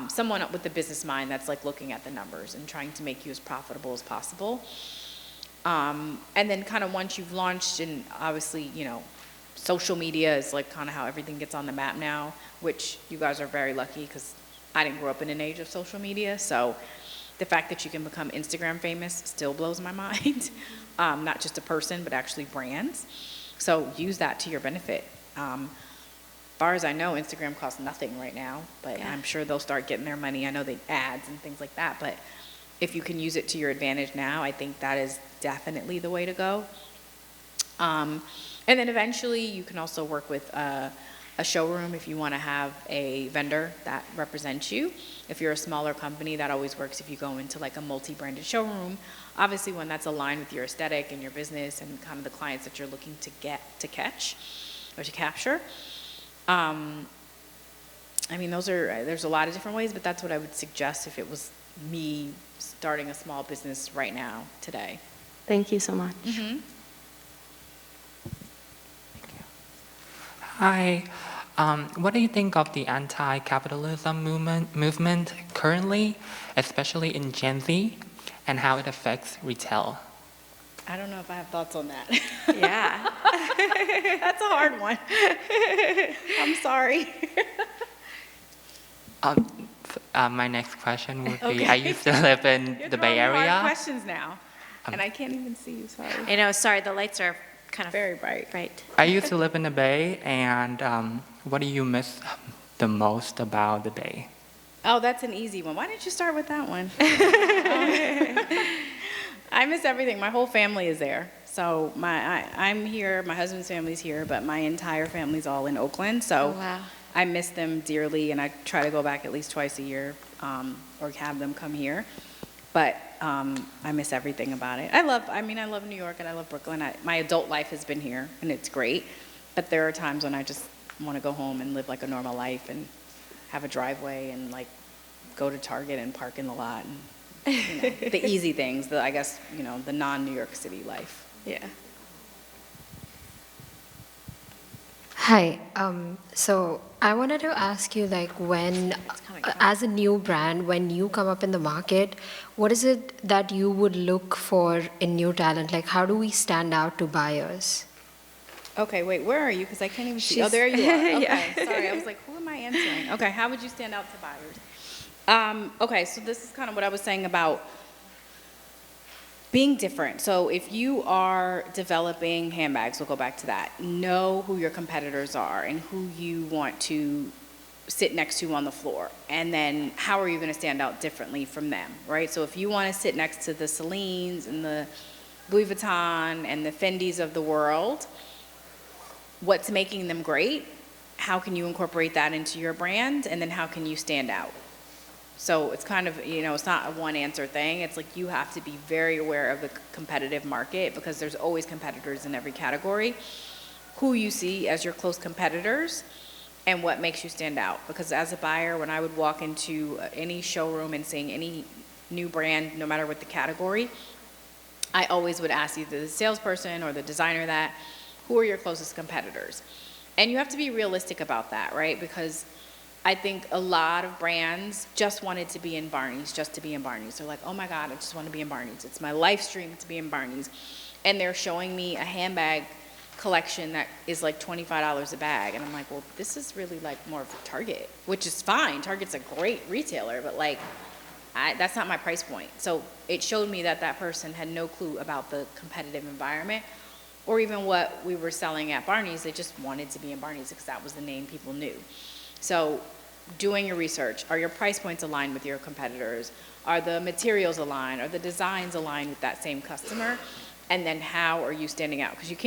Someone with the business mind that's like looking at the numbers and trying to make you as profitable as possible. And then kind of once you've launched, and obviously, social media is like kind of how everything gets on the map now, which you guys are very lucky because I didn't grow up in an age of social media. So the fact that you can become Instagram famous still blows my mind. Not just a person, but actually brands. So use that to your benefit. As far as I know, Instagram costs nothing right now, but I'm sure they'll start getting their money. I know they ads and things like that, but if you can use it to your advantage now, I think that is definitely the way to go. And then eventually you can also work with a showroom if you want to have a vendor that represents you. If you're a smaller company, that always works if you go into like a multi-branded showroom. Obviously one that's aligned with your aesthetic and your business and kind of the clients that you're looking to catch or to capture. I mean, there's a lot of different ways, but that's what I would suggest if it was me starting a small business right now, today. Thank you so much. Mm-hmm. Hi. What do you think of the anti-capitalism movement currently, especially in Gen Z, and how it affects retail? I don't know if I have thoughts on that. Yeah. That's a hard one. I'm sorry. My next question would be, I used to live in the Bay You're throwing me Area. hard questions now, and I can't even see you, sorry. Sorry, the lights are kind of very bright. Right. I used to live in the Bay, and what do you miss the most about the Bay? Oh, that's an easy one. Why didn't you start with that one? I miss everything. My whole family is there. So I'm here, my husband's family's here, but my entire family's all in Oakland. So Oh, wow. I miss them dearly, and I try to go back at least twice a year or have them come here. But I miss everything about it. I love New York and I love Brooklyn. My adult life has been here, and it's great. But there are times when I just want to go home and live like a normal life and have a driveway and like go to Target and park in the lot and the easy things, I guess, the non-New York City life. Yeah. Hi. So I wanted to ask you, like, as a new brand, when you come up in the market, what is it that you would look for in new talent? Like, how do we stand out to buyers? Okay, wait, where are you? Because I can't even see. Oh, She's- there you are. Okay, Yeah. sorry. I was like, who am I answering? Okay, how would you stand out to buyers? Okay, so this is kind of what I was saying about being different. So if you are developing handbags, we'll go back to that. Know who your competitors are and who you want to sit next to on the floor. And then how are you going to stand out differently from them, right? So if you want to sit next to the Celines and the Louis Vuitton and the Fendis of the world, what's making them great? How can you incorporate that into your brand? And then how can you stand out? So it's kind of, it's not a one answer thing. It's like you have to be very aware of the competitive market because there's always competitors in every category. Who you see as your close competitors and what makes you stand out. Because as a buyer, when I would walk into any showroom and seeing any new brand, no matter what the category, I always would ask either the salesperson or the designer that, who are your closest competitors? And you have to be realistic about that, right? Because I think a lot of brands just wanted to be in Barney's just to be in Barney's. They're like, oh my God, I just want to be in Barney's. It's my life stream to be in Barney's. And they're showing me a handbag collection that is like $25 a bag. And I'm like, well, this is really like more of a Target, which is fine. Target's a great retailer, but like, that's not my price point. So it showed me that that person had no clue about the competitive environment or even what we were selling at Barney's. They just wanted to be in Barney's because that was the name people knew. So doing your research, are your price points aligned with your competitors? Are the materials aligned? Are the designs aligned with that same customer? And then how are you standing out? Because you can't